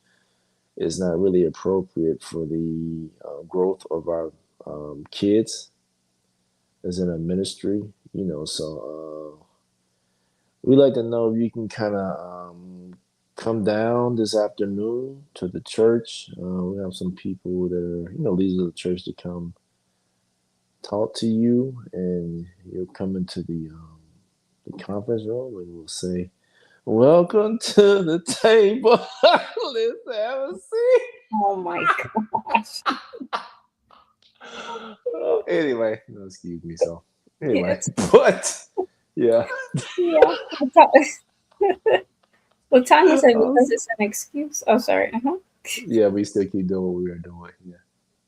is not really appropriate for the growth of our kids as in a ministry, so we like to know if you can kind of come down this afternoon to the church. We have some people that are, leaders of the church to come talk to you, and you'll come into the conference room, and we'll say, "Welcome to the table. Let's have a seat." Oh, my gosh. Anyway, no, excuse me. So anyway, Yes. but yeah. Yeah. What time is it? Because it's an excuse. Oh, sorry. Yeah, we still keep doing what we are doing. Yeah.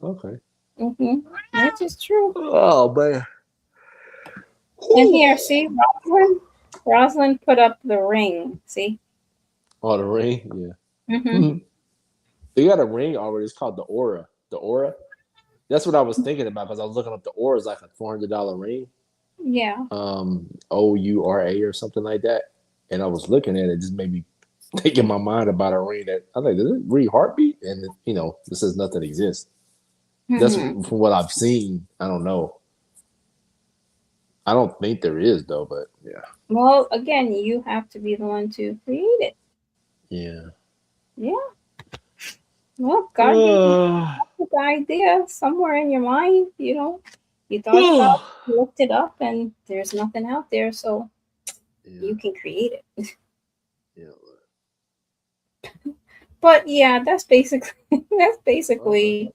Okay. Which is true. Oh man. And here, see, Rosalind put up the ring. See? Oh, the ring. Yeah. Mm-hmm. They got a ring already. It's called the Aura. The Aura. That's what I was thinking about because I was looking up the Aura is like a $400 ring. Yeah. OURA or something like that. And I was looking at it, just made me thinking in my mind about a ring that I think, does it read heartbeat? And this says nothing exists. That's Mhm. from what I've seen. I don't know. I don't think there is though, but yeah. Well, again, you have to be the one to create it. Yeah. Yeah. Well, God gave you Uh, the idea somewhere in your mind. You thought about it, you looked it up, and there's nothing out there, so yeah. you can create it. Yeah. But yeah, that's basically that's Okay. basically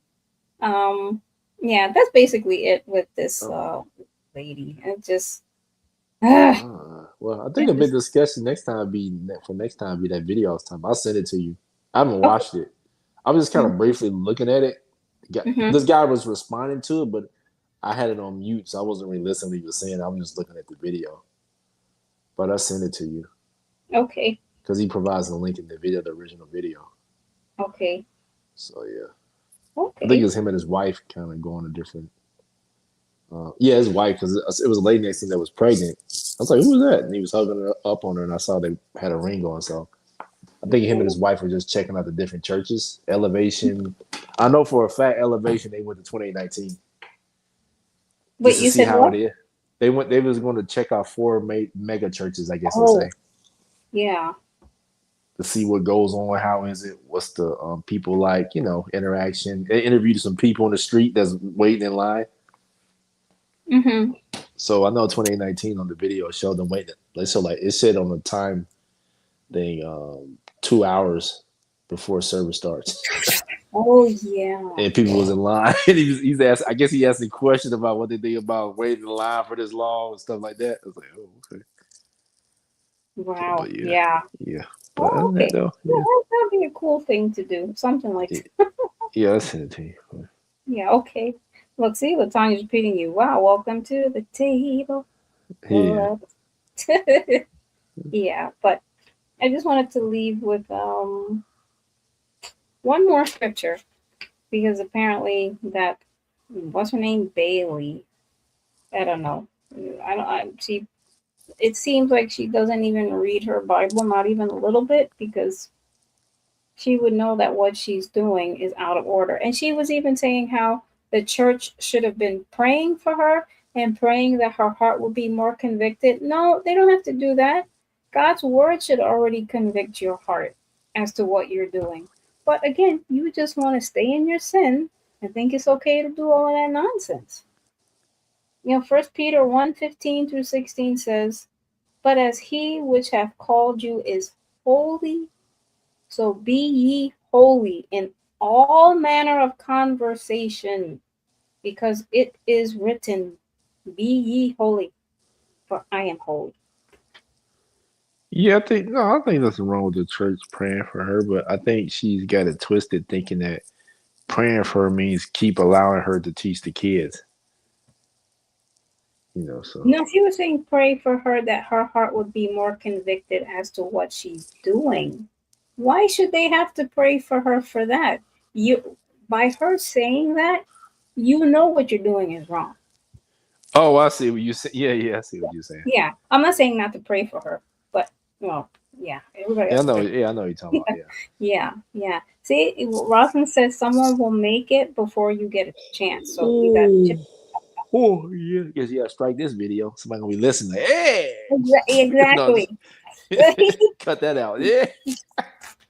um yeah, that's basically it with this Okay. lady. It just it Well, I think a big just discussion next time be that video I was talking about. I'll send it to you. I haven't okay. watched it. I was just kind of briefly looking at it. Mm-hmm. This guy was responding to it, but I had it on mute, so I wasn't really listening to what he was saying. I was just looking at the video. But I'll send it to you Okay. because he provides a link in the video, the original video. Okay. So yeah, I think Okay. it's him and his wife kind of going a different. Yeah, his wife, because it was a lady next to him that was pregnant. I was like, "Who was that?" And he was hugging her up on her, and I saw they had a ring on. So I think him and his wife were just checking out the different churches. Elevation, I know for a fact, Elevation they went to 2819 But just to you see said how what? it is. They was going to check out 4 mega churches, I guess they Oh, say, yeah. to see what goes on, how is it, what's the people like, interaction. They interviewed some people on the street that's waiting in line. Mm-hmm. So I know 2019 on the video showed them waiting. So like it said on the time thing, 2 hours before service starts, Oh, yeah. and people was in line. And he's asked. I guess he asked a question about what they think about waiting in line for this long and stuff like that. I was like, oh, okay. Wow. But yeah, Yeah. yeah. But other Oh, than that okay. though, Yeah, yeah, that'd be a cool thing to do. Something like yeah, that. yeah. I'll send it to you. Yeah, okay. Look, see, Latanya's repeating you. Wow, welcome to the table. Yeah. Pull up. Yeah, but I just wanted to leave with one more scripture because apparently that what's her name, Bailey. I don't know. I don't. She. It seems like she doesn't even read her Bible, not even a little bit, because she would know that what she's doing is out of order. And she was even saying how the church should have been praying for her and praying that her heart would be more convicted. No, they don't have to do that. God's word should already convict your heart as to what you're doing. But again, you just want to stay in your sin and think it's okay to do all of that nonsense. First Peter 1:15-16 says, but as he which hath called you is holy, so be ye holy in all manner of conversation, because it is written, be ye holy, for I am holy. Yeah, I think nothing wrong with the church praying for her, but I think she's got it twisted thinking that praying for her means keep allowing her to teach the kids. So No, she was saying pray for her that her heart would be more convicted as to what she's doing. Why should they have to pray for her for that? You, by her saying that, you know what you're doing is wrong. oh, I see what you say. Yeah, yeah, I see what you're saying. Yeah, I'm not saying not to pray for her, but well, yeah, everybody Yeah, I else know. pray. Yeah, I know what you're talking about. Yeah. Yeah, yeah. See, Rosalind says someone will make it before you get a chance, so you got to. Oh, yeah. Guess you gotta strike this video. Somebody gonna be listening. Like, hey, no, Exactly. cut that out. Yeah.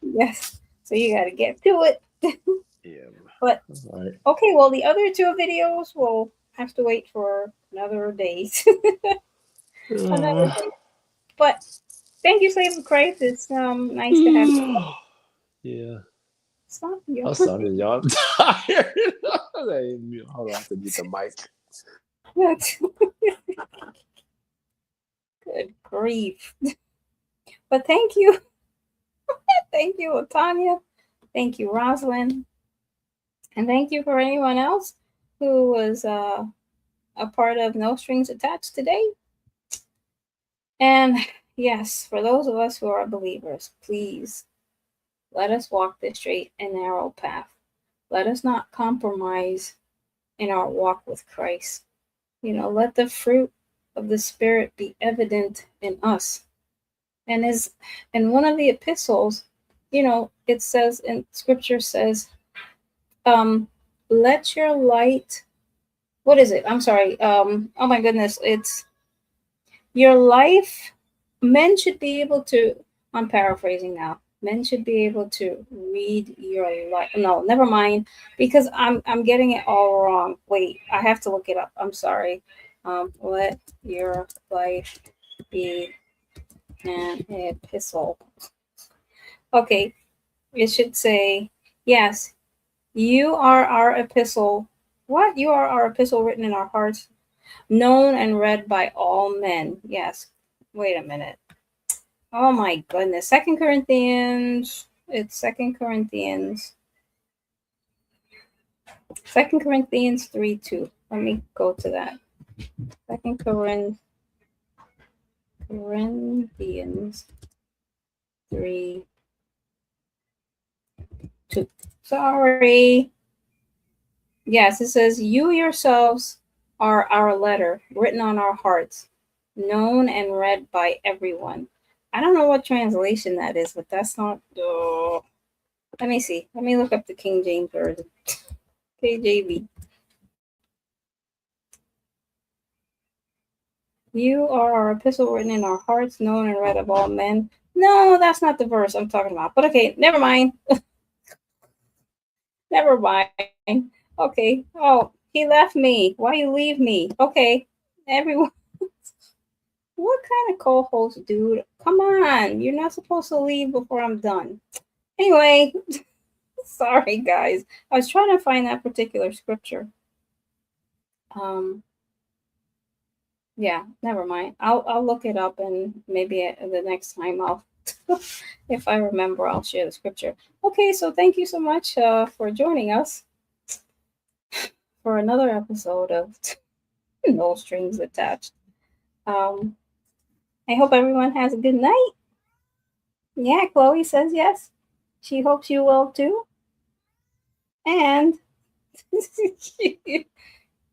Yes. So you got to get to it. Yeah. But All right. okay, well, the other two videos will have to wait for another day. Another day. But thank you, Slave of Christ. It's nice to have you. Yeah. Stop you. I'm sorry, y'all. I'm tired. Hold on, I have to mute the mic. Good grief. But thank you. Thank you, Latanya. Thank you, Rosalind. And thank you for anyone else who was a part of No Strings Attached today. And yes, for those of us who are believers, please let us walk the straight and narrow path. Let us not compromise in our walk with Christ. Let the fruit of the Spirit be evident in us. And is in one of the epistles, it says, in scripture says, let your light, what is it? I'm sorry. Oh my goodness. It's your life. Men should be able to, I'm paraphrasing now. Men should be able to read your life. No, never mind, because I'm getting it all wrong. Wait, I have to look it up. I'm sorry. Let your life be an epistle. Okay, it should say, yes, you are our epistle. What? You are our epistle written in our hearts, known and read by all men. Yes. Wait a minute. Oh my goodness. Second Corinthians. It's Second Corinthians 3:2. Let me go to that. Second Corinthians 3:2. Sorry. Yes, it says, you yourselves are our letter, written on our hearts, known and read by everyone. I don't know what translation that is, but that's not. Let me see. Let me look up the King James Version. KJV. You are our epistle written in our hearts, known and read of all men. No, that's not the verse I'm talking about. But okay, never mind. Never mind. Okay. Oh, he left me. Why you leave me? Okay. Everyone. What kind of co-host, dude? Come on. You're not supposed to leave before I'm done. Anyway, sorry guys. I was trying to find that particular scripture. Yeah, never mind. I'll look it up, and maybe the next time I'll if I remember, I'll share the scripture. Okay, so thank you so much for joining us for another episode of No Strings Attached. I hope everyone has a good night. Yeah, Chloe says yes. She hopes you will too. And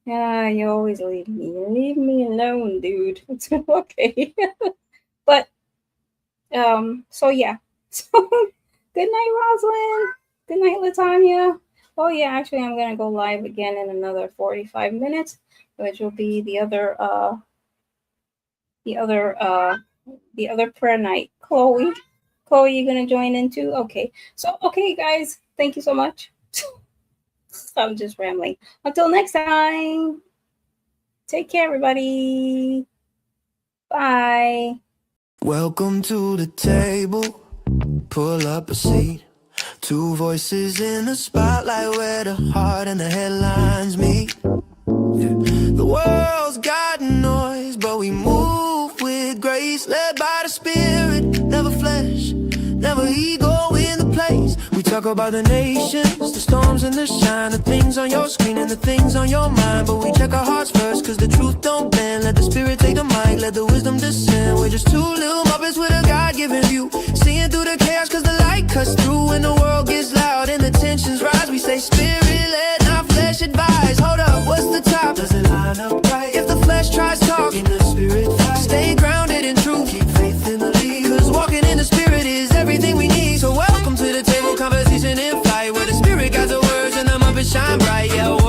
yeah, you always leave me. You leave me alone, dude. It's okay. But so yeah. So good night, Rosalind. Good night, Latanya. Oh yeah, actually I'm gonna go live again in another 45 minutes, which will be the other prayer night. Chloe, you gonna join in too? Okay. So okay guys, thank you so much. I'm just rambling. Until next time. Take care, everybody. Bye. Welcome to the table. Pull up a seat. Two voices in the spotlight where the heart and the headlines meet. The world's got noise, but we move with grace, led by the spirit, never flesh, never ego in the place. We talk about the nations, the storms and the shine, the things on your screen and the things on your mind. But we check our hearts first, cause the truth don't bend. Let the spirit take the mic, let the wisdom descend. We're just two little Muppets with a God-given view, seeing through the chaos cause the light cuts through. When the world gets loud and the tensions rise, we say spirit-led, not flesh advised. Hold up, what's the top? Does it line up right? If the flesh tries talking, the spirit fight. Stay grounded in truth, keep faith in the lead, cause walking in the spirit is everything we need. So welcome to the table, conversation in flight, where the spirit guides the words and the Muppets shine bright. Yeah.